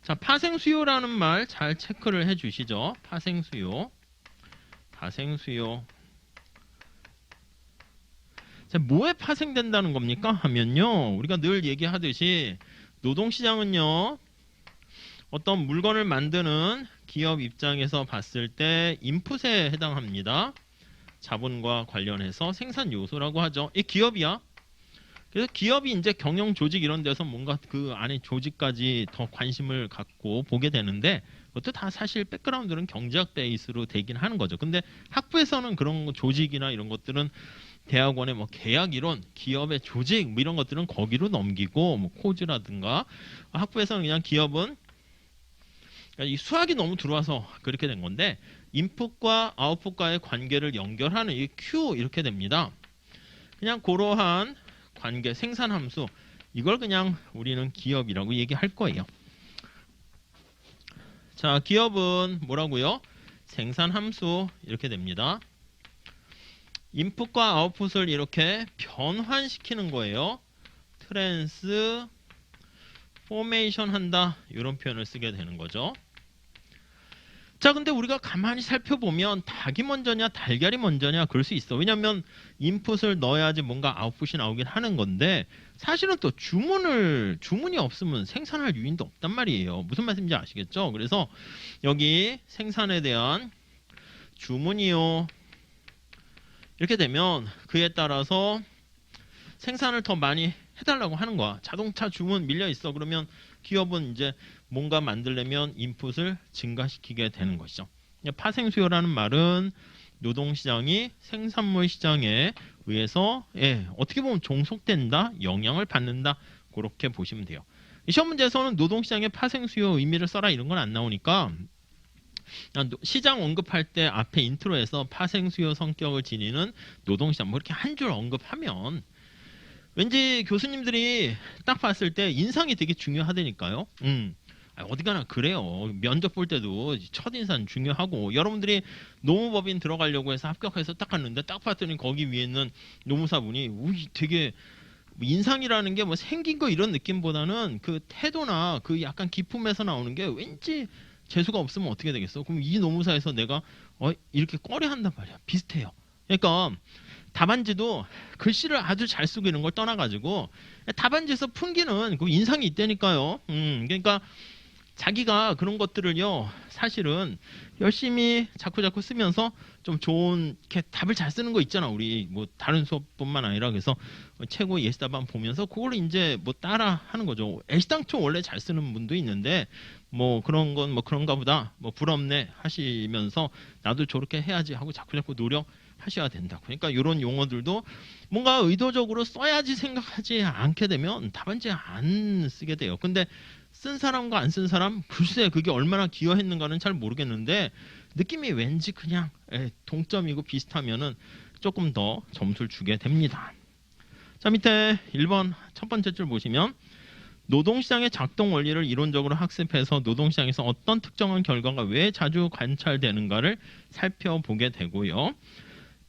자, 파생수요라는 말 잘 체크를 해 주시죠. 파생수요. 파생수요. 자, 뭐에 파생된다는 겁니까? 하면요. 우리가 늘 얘기하듯이 노동시장은요. 어떤 물건을 만드는 기업 입장에서 봤을 때 인풋에 해당합니다. 자본과 관련해서 생산 요소라고 하죠. 이 기업이야. 그래서 기업이 이제 경영 조직 이런 데서 뭔가 그 안에 조직까지 더 관심을 갖고 보게 되는데, 그것도 다 사실 백그라운드는 경제학 베이스로 되긴 하는 거죠. 근데 학부에서는 그런 조직이나 이런 것들은 대학원의 뭐 계약 이론, 기업의 조직 뭐 이런 것들은 거기로 넘기고, 뭐 코즈라든가, 학부에서는 그냥 기업은 이 수학이 너무 들어와서 그렇게 된 건데, 인풋과 아웃풋과의 관계를 연결하는 이 Q 이렇게 됩니다. 그냥 그러한 관계, 생산함수, 이걸 그냥 우리는 기업이라고 얘기할 거예요. 자, 기업은 뭐라고요? 생산 함수 이렇게 됩니다. 인풋과 아웃풋을 이렇게 변환시키는 거예요. 트랜스포메이션 한다. 이런 표현을 쓰게 되는 거죠. 자, 근데 우리가 가만히 살펴보면 닭이 먼저냐 달걀이 먼저냐 그럴 수 있어. 왜냐면 인풋을 넣어야지 뭔가 아웃풋이 나오긴 하는 건데 사실은 또 주문이 없으면 생산할 유인도 없단 말이에요. 무슨 말씀인지 아시겠죠? 그래서 여기 생산에 대한 주문이요. 이렇게 되면 그에 따라서 생산을 더 많이 해달라고 하는 거야. 자동차 주문 밀려 있어. 그러면 기업은 이제 뭔가 만들려면 인풋을 증가시키게 되는 것이죠. 파생 수요라는 말은 노동시장이 생산물 시장에 의해서 어떻게 보면 종속된다, 영향을 받는다 그렇게 보시면 돼요. 시험 문제에서는 노동시장의 파생 수요 의미를 써라 이런 건 안 나오니까 시장 언급할 때 앞에 인트로에서 파생 수요 성격을 지니는 노동시장 뭐 이렇게 한 줄 언급하면 왠지 교수님들이 딱 봤을 때 인상이 되게 중요하다니까요. 어디 가나 그래요. 면접 볼 때도 첫인상 중요하고 여러분들이 노무법인 들어가려고 해서 합격해서 딱 갔는데 딱 봤더니 거기 위에는 노무사분이 되게 인상이라는 게 뭐 생긴 거 이런 느낌보다는 그 태도나 그 약간 기품에서 나오는 게 왠지 재수가 없으면 어떻게 되겠어? 그럼 이 노무사에서 내가 이렇게 꺼려한단 말이야. 비슷해요. 그러니까 답안지도 글씨를 아주 잘 쓰고 이런 걸 떠나가지고 답안지에서 풍기는 그 인상이 있다니까요. 그러니까 자기가 그런 것들을요 사실은 열심히 자꾸 쓰면서 좀 좋은 이렇게 답을 잘 쓰는 거 있잖아. 우리 뭐 다른 수업뿐만 아니라 그래서 최고 예시답안 보면서 그걸 이제 뭐 따라 하는 거죠. 애시당초 원래 잘 쓰는 분도 있는데 뭐 그런 건 뭐 그런가 보다 뭐 부럽네 하시면서 나도 저렇게 해야지 하고 자꾸 노력하셔야 된다. 그러니까 이런 용어들도 뭔가 의도적으로 써야지 생각하지 않게 되면 답안지 안 쓰게 돼요. 근데 쓴 사람과 안 쓴 사람 글쎄 그게 얼마나 기여했는가는 잘 모르겠는데 느낌이 왠지 그냥 동점이고 비슷하면은 조금 더 점수를 주게 됩니다. 자, 밑에 1번 첫 번째 줄 보시면 노동시장의 작동 원리를 이론적으로 학습해서 노동시장에서 어떤 특정한 결과가 왜 자주 관찰되는가를 살펴보게 되고요.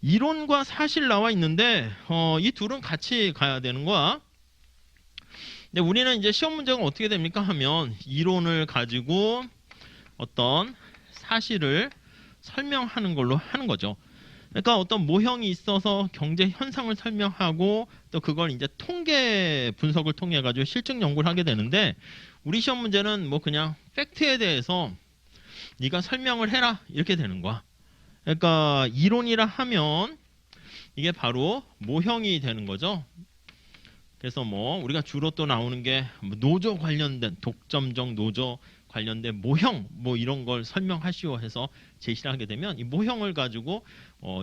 이론과 사실 나와 있는데 이 둘은 같이 가야 되는 거야. 근데 우리는 이제 시험 문제가 어떻게 됩니까 하면 이론을 가지고 어떤 사실을 설명하는 걸로 하는 거죠. 그러니까 어떤 모형이 있어서 경제 현상을 설명하고 또 그걸 이제 통계 분석을 통해 가지고 실증 연구를 하게 되는데 우리 시험 문제는 뭐 그냥 팩트에 대해서 네가 설명을 해라 이렇게 되는 거야. 그러니까 이론이라 하면 이게 바로 모형이 되는 거죠. 그래서 뭐 우리가 주로 또 나오는 게 노조 관련된 독점적 노조 관련된 모형 뭐 이런 걸 설명하시오 해서 제시를 하게 되면 이 모형을 가지고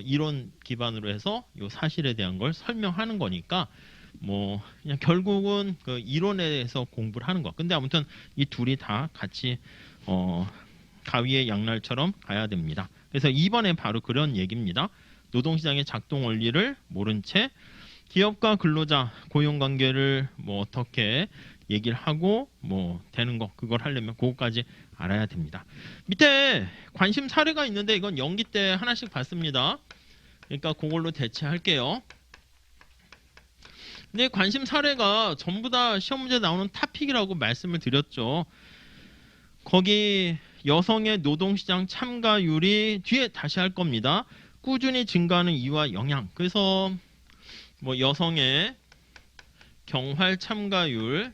이론 기반으로 해서 이 사실에 대한 걸 설명하는 거니까 뭐 그냥 결국은 그 이론에 대해서 공부를 하는 거. 근데 아무튼 이 둘이 다 같이 가위의 양날처럼 가야 됩니다. 그래서 2번에 바로 그런 얘기입니다. 노동시장의 작동 원리를 모른 채 기업과 근로자 고용관계를 뭐 어떻게 얘기를 하고 뭐 되는 거 그걸 하려면 그거까지 알아야 됩니다. 밑에 관심 사례가 있는데 이건 연기 때 하나씩 봤습니다. 그러니까 그걸로 대체할게요. 근데 관심 사례가 전부 다 시험 문제 나오는 토픽이라고 말씀을 드렸죠. 거기 여성의 노동시장 참가율이 뒤에 다시 할 겁니다. 꾸준히 증가하는 이유와 영향. 그래서 뭐 여성의 경활 참가율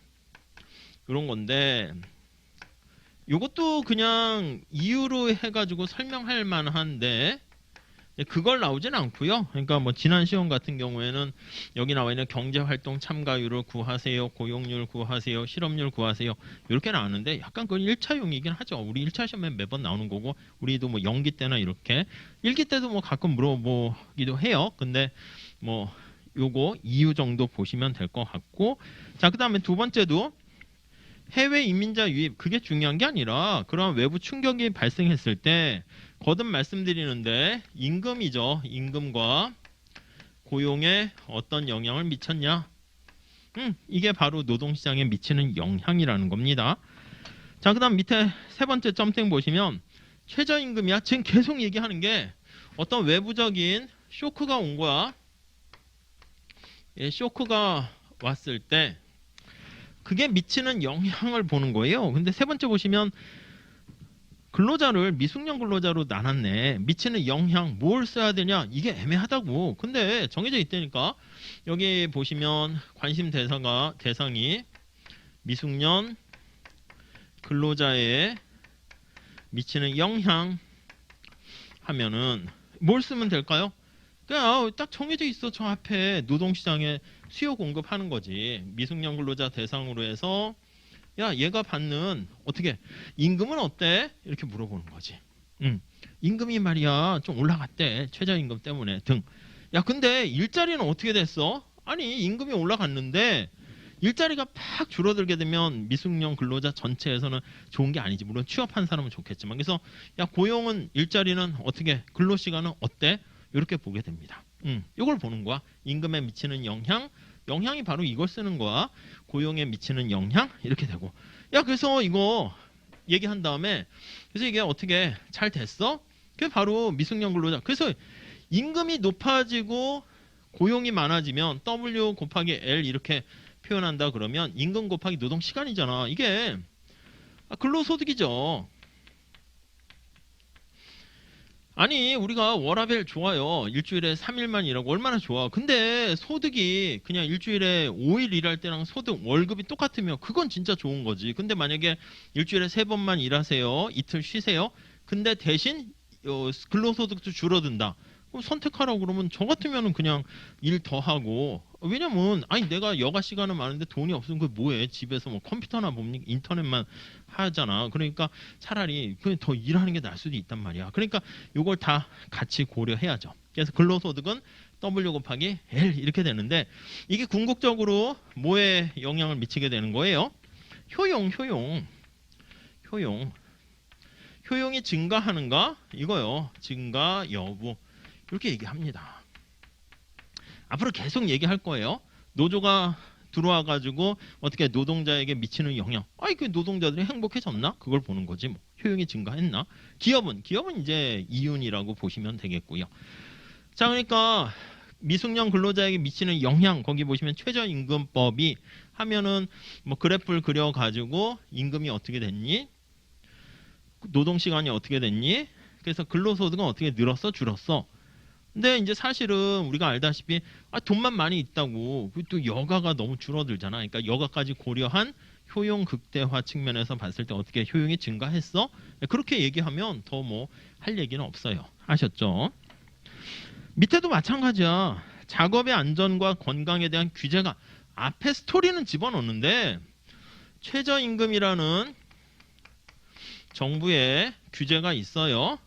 이런 건데 이것도 그냥 이유로 해가지고 설명할 만한데 그걸 나오진 않고요. 그러니까 뭐 지난 시험 같은 경우에는 여기 나와 있는 경제활동 참가율을 구하세요, 고용률 구하세요, 실업률 구하세요 이렇게 나왔는데 약간 그건 1차용이긴 하죠. 우리 1차 시험에 매번 나오는 거고 우리도 뭐 연기 때나 이렇게 1기 때도 뭐 가끔 물어보기도 해요. 근데 뭐 요거 이유 정도 보시면 될 것 같고 자 그다음에 두 번째도 해외 이민자 유입 그게 중요한 게 아니라 그런 외부 충격이 발생했을 때 거듭 말씀드리는데 임금이죠. 임금과 고용에 어떤 영향을 미쳤냐 이게 바로 노동시장에 미치는 영향이라는 겁니다. 자, 그 다음 밑에 세 번째 점땡 보시면 최저임금이야. 지금 계속 얘기하는 게 어떤 외부적인 쇼크가 온 거야. 예, 쇼크가 왔을 때 그게 미치는 영향을 보는 거예요. 근데 세 번째 보시면 근로자를 미숙련 근로자로 나눴네. 미치는 영향 뭘 써야 되냐? 이게 애매하다고. 근데 정해져 있다니까. 여기 보시면 관심 대상이 미숙련 근로자에 미치는 영향 하면은 뭘 쓰면 될까요? 그냥 딱 정해져 있어. 저 앞에 노동시장에 수요 공급하는 거지. 미숙련 근로자 대상으로 해서 야, 얘가 받는 어떻게 임금은 어때? 이렇게 물어보는 거지. 임금이 말이야 좀 올라갔대. 최저임금 때문에 등. 야, 근데 일자리는 어떻게 됐어? 아니, 임금이 올라갔는데 일자리가 팍 줄어들게 되면 미숙련 근로자 전체에서는 좋은 게 아니지. 물론 취업한 사람은 좋겠지만. 그래서 야, 고용은 일자리는 어떻게 근로시간은 어때? 이렇게 보게 됩니다. 이걸 보는 거야. 임금에 미치는 영향이 바로 이걸 쓰는 거야. 고용에 미치는 영향 이렇게 되고. 야, 그래서 이거 얘기한 다음에 그래서 이게 어떻게 잘 됐어? 그게 바로 미숙련 근로자. 그래서 임금이 높아지고 고용이 많아지면 W 곱하기 L 이렇게 표현한다 그러면 임금 곱하기 노동 시간이잖아. 이게 근로소득이죠. 아니, 우리가 워라밸 좋아요. 일주일에 3일만 일하고 얼마나 좋아. 근데 소득이 그냥 일주일에 5일 일할 때랑 소득 월급이 똑같으면 그건 진짜 좋은 거지. 근데 만약에 일주일에 3번만 일하세요. 이틀 쉬세요. 근데 대신 근로소득도 줄어든다. 그럼 선택하라고 그러면 저 같으면은 그냥 일 더 하고. 왜냐면 아니 내가 여가 시간은 많은데 돈이 없으면 그 뭐해. 집에서 뭐 컴퓨터나 뭡니까 인터넷만 하잖아. 그러니까 차라리 그냥 더 일하는 게 나을 수도 있단 말이야. 그러니까 요걸 다 같이 고려해야죠. 그래서 근로소득은 W 곱하기 L 이렇게 되는데 이게 궁극적으로 뭐에 영향을 미치게 되는 거예요? 효용이 증가하는가? 이거요. 증가 여부. 이렇게 얘기합니다. 앞으로 계속 얘기할 거예요. 노조가 들어와가지고 어떻게 노동자에게 미치는 영향. 아니, 그 노동자들이 행복해졌나? 그걸 보는 거지. 뭐. 효용이 증가했나? 기업은 이제 이윤이라고 보시면 되겠고요. 자, 그러니까 미숙련 근로자에게 미치는 영향 거기 보시면 최저임금법이 하면은 뭐 그래프를 그려가지고 임금이 어떻게 됐니? 노동시간이 어떻게 됐니? 그래서 근로소득은 어떻게 늘었어? 줄었어? 근데 이제 사실은 우리가 알다시피 돈만 많이 있다고 또 여가가 너무 줄어들잖아. 그러니까 여가까지 고려한 효용 극대화 측면에서 봤을 때 어떻게 효용이 증가했어? 그렇게 얘기하면 더 뭐 할 얘기는 없어요. 아셨죠? 밑에도 마찬가지야. 작업의 안전과 건강에 대한 규제가 앞에 스토리는 집어넣는데 최저임금이라는 정부의 규제가 있어요.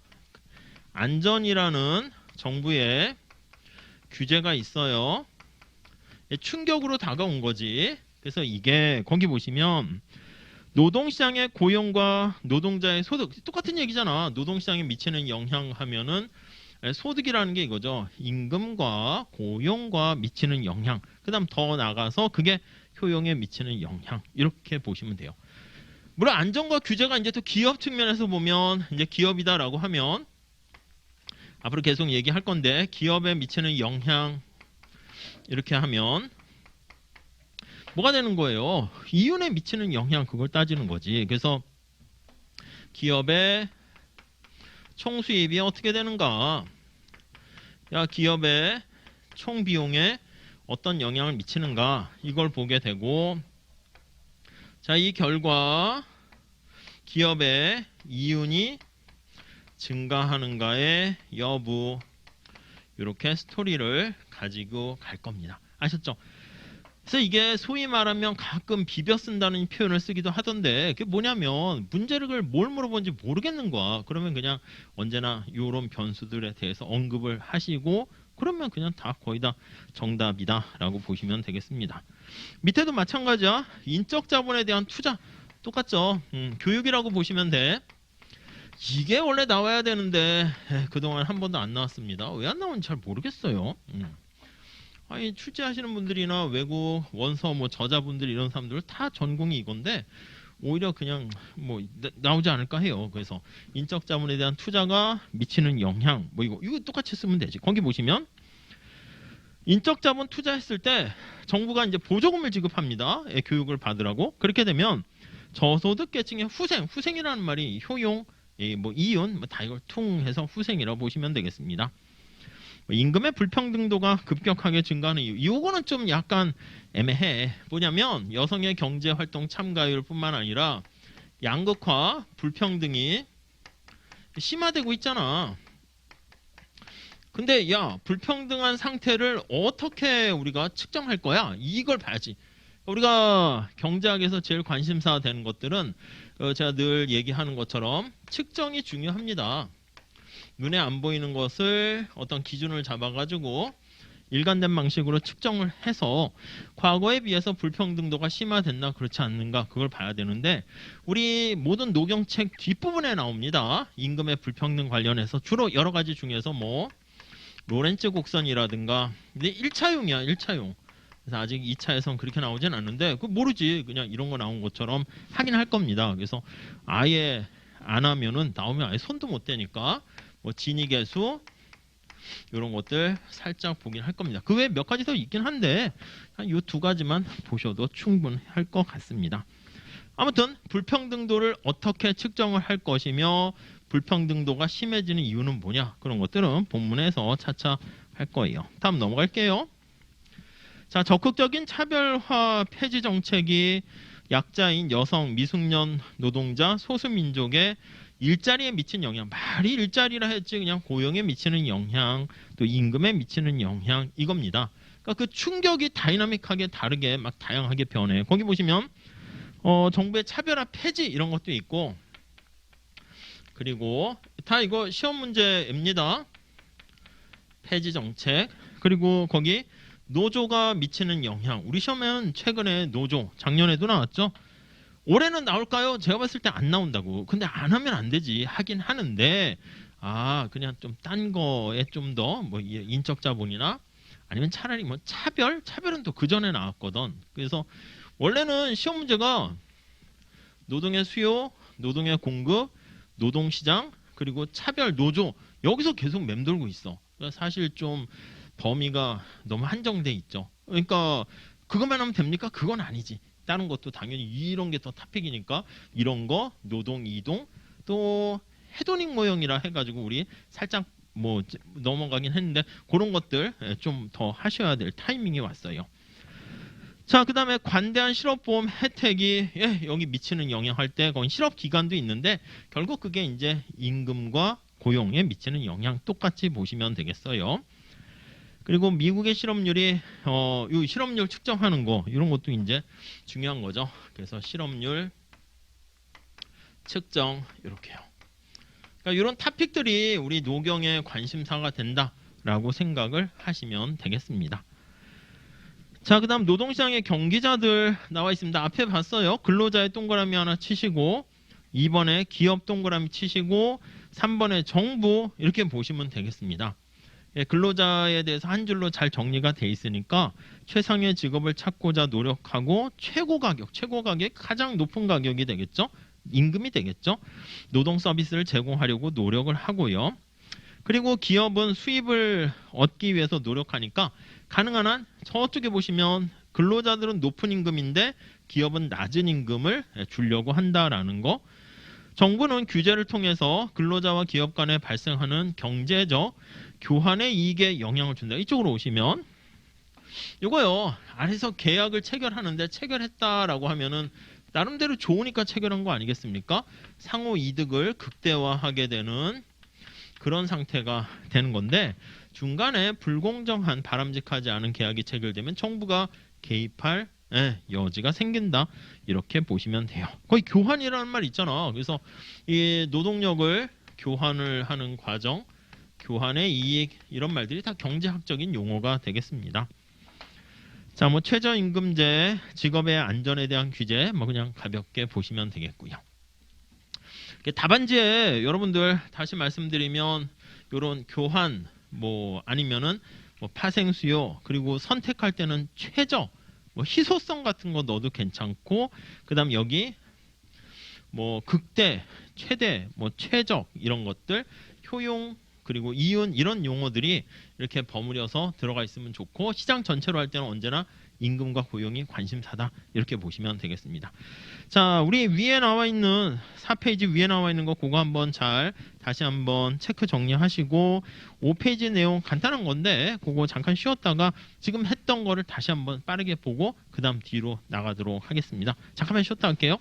안전이라는 정부의 규제가 있어요. 충격으로 다가온 거지. 그래서 이게 거기 보시면 노동시장의 고용과 노동자의 소득 똑같은 얘기잖아. 노동시장에 미치는 영향 하면은 소득이라는 게 이거죠. 임금과 고용과 미치는 영향. 그 다음 더 나가서 그게 효용에 미치는 영향. 이렇게 보시면 돼요. 물론 안전과 규제가 이제 또 기업 측면에서 보면 이제 기업이다라고 하면 앞으로 계속 얘기할 건데 기업에 미치는 영향 이렇게 하면 뭐가 되는 거예요? 이윤에 미치는 영향 그걸 따지는 거지. 그래서 기업의 총수입이 어떻게 되는가? 야, 기업의 총비용에 어떤 영향을 미치는가? 이걸 보게 되고 자, 이 결과 기업의 이윤이 증가하는가의 여부 이렇게 스토리를 가지고 갈 겁니다. 아셨죠? 그래서 이게 소위 말하면 가끔 비벼 쓴다는 표현을 쓰기도 하던데 그게 뭐냐면 문제를 뭘 물어보는지 모르겠는 거야. 그러면 그냥 언제나 이런 변수들에 대해서 언급을 하시고 그러면 그냥 다 거의 다 정답이다 라고 보시면 되겠습니다. 밑에도 마찬가지야. 인적 자본에 대한 투자 똑같죠. 교육이라고 보시면 돼. 이게 원래 나와야 되는데 그동안 한 번도 안 나왔습니다. 왜 안 나오는지 잘 모르겠어요. 아니 출제하시는 분들이나 외국 원서 뭐 저자분들 이런 사람들 다 전공이 이건데 오히려 그냥 뭐 나오지 않을까 해요. 그래서 인적 자본에 대한 투자가 미치는 영향 뭐 이거 똑같이 쓰면 되지. 거기 보시면 인적 자본 투자했을 때 정부가 이제 보조금을 지급합니다. 교육을 받으라고. 그렇게 되면 저소득 계층의 후생이라는 말이 효용, 뭐 이윤, 뭐 다 이걸 퉁해서 후생이라고 보시면 되겠습니다. 임금의 불평등도가 급격하게 증가하는 이유. 이거는 좀 약간 애매해. 뭐냐면 여성의 경제활동 참가율뿐만 아니라 양극화, 불평등이 심화되고 있잖아. 근데 야, 불평등한 상태를 어떻게 우리가 측정할 거야? 이걸 봐야지. 우리가 경제학에서 제일 관심사 되는 것들은 제가 늘 얘기하는 것처럼 측정이 중요합니다. 눈에 안 보이는 것을 어떤 기준을 잡아가지고 일관된 방식으로 측정을 해서 과거에 비해서 불평등도가 심화됐나 그렇지 않는가 그걸 봐야 되는데 우리 모든 노경책 뒷부분에 나옵니다. 임금의 불평등 관련해서 주로 여러 가지 중에서 뭐 로렌츠 곡선이라든가 근데 1차용이야 1차용. 그래서 아직 2차에선 그렇게 나오진 않는데 그 모르지. 그냥 이런 거 나온 것처럼 하긴 할 겁니다. 그래서 아예 안 하면은 나오면 아예 손도 못 대니까 뭐 진위계수 이런 것들 살짝 보긴 할 겁니다. 그 외에 몇 가지 더 있긴 한데 한 이 두 가지만 보셔도 충분할 것 같습니다. 아무튼 불평등도를 어떻게 측정을 할 것이며 불평등도가 심해지는 이유는 뭐냐 그런 것들은 본문에서 차차 할 거예요. 다음 넘어갈게요. 자, 적극적인 차별화 폐지 정책이 약자인 여성, 미숙년 노동자, 소수민족의 일자리에 미친 영향, 말이 일자리라 했지 그냥 고용에 미치는 영향, 또 임금에 미치는 영향 이겁니다. 그러니까 그 충격이 다이나믹하게 다르게 막 다양하게 변해. 거기 보시면 정부의 차별화 폐지 이런 것도 있고 그리고 다 이거 시험 문제입니다. 폐지 정책 그리고 거기 노조가 미치는 영향. 우리 시험에는 최근에 노조 작년에도 나왔죠. 올해는 나올까요? 제가 봤을 때 안 나온다고. 근데 안 하면 안 되지. 하긴 하는데 그냥 좀 딴 거에 좀 더 뭐 인적 자본이나 아니면 차라리 뭐 차별은 또 그 전에 나왔거든. 그래서 원래는 시험 문제가 노동의 수요, 노동의 공급, 노동시장 그리고 차별 노조 여기서 계속 맴돌고 있어. 그러니까 사실 좀 범위가 너무 한정돼 있죠. 그러니까 그것만 하면 됩니까? 그건 아니지. 다른 것도 당연히 이런 게 더 탑픽이니까 이런 거 노동 이동 또 헤도닉 모형이라 해가지고 우리 살짝 뭐 넘어가긴 했는데 그런 것들 좀 더 하셔야 될 타이밍이 왔어요. 자, 그 다음에 관대한 실업보험 혜택이 여기 미치는 영향할 때 거기 실업 기간도 있는데 결국 그게 이제 임금과 고용에 미치는 영향 똑같이 보시면 되겠어요. 그리고 미국의 실업률이 이 실업률 측정하는 거 이런 것도 이제 중요한 거죠. 그래서 실업률 측정 이렇게요. 그러니까 이런 토픽들이 우리 노경의 관심사가 된다라고 생각을 하시면 되겠습니다. 자, 그 다음 노동시장의 경기자들 나와 있습니다. 앞에 봤어요. 근로자의 동그라미 하나 치시고 2번에 기업 동그라미 치시고 3번에 정부 이렇게 보시면 되겠습니다. 근로자에 대해서 한 줄로 잘 정리가 돼 있으니까 최상의 직업을 찾고자 노력하고 최고 가격 가장 높은 가격이 되겠죠. 임금이 되겠죠. 노동 서비스를 제공하려고 노력을 하고요. 그리고 기업은 수입을 얻기 위해서 노력하니까 가능한 한 저쪽에 보시면 근로자들은 높은 임금인데 기업은 낮은 임금을 주려고 한다라는 거. 정부는 규제를 통해서 근로자와 기업 간에 발생하는 경제적 교환의 이익에 영향을 준다. 이쪽으로 오시면 이거요. 아래서 계약을 체결하는데 체결했다라고 하면은 나름대로 좋으니까 체결한 거 아니겠습니까? 상호 이득을 극대화하게 되는 그런 상태가 되는 건데 중간에 불공정한 바람직하지 않은 계약이 체결되면 정부가 개입할 여지가 생긴다. 이렇게 보시면 돼요. 거의 교환이라는 말 있잖아. 그래서 이 노동력을 교환을 하는 과정, 교환의 이익 이런 말들이 다 경제학적인 용어가 되겠습니다. 자, 뭐 최저임금제, 직업의 안전에 대한 규제 뭐 그냥 가볍게 보시면 되겠고요. 답안지에 여러분들 다시 말씀드리면 이런 교환 뭐 아니면은 뭐 파생 수요 그리고 선택할 때는 최저 뭐 희소성 같은 거 넣어도 괜찮고 그다음 여기 뭐 극대, 최대, 뭐 최적 이런 것들, 효용 그리고 이윤 이런 용어들이 이렇게 버무려서 들어가 있으면 좋고 시장 전체로 할 때는 언제나 임금과 고용이 관심사다 이렇게 보시면 되겠습니다. 자, 우리 위에 나와 있는 4페이지 위에 나와 있는 거 그거 한번 잘 다시 한번 체크 정리하시고 5페이지 내용 간단한 건데 그거 잠깐 쉬었다가 지금 했던 거를 다시 한번 빠르게 보고 그 다음 뒤로 나가도록 하겠습니다. 잠깐만 쉬었다 할게요.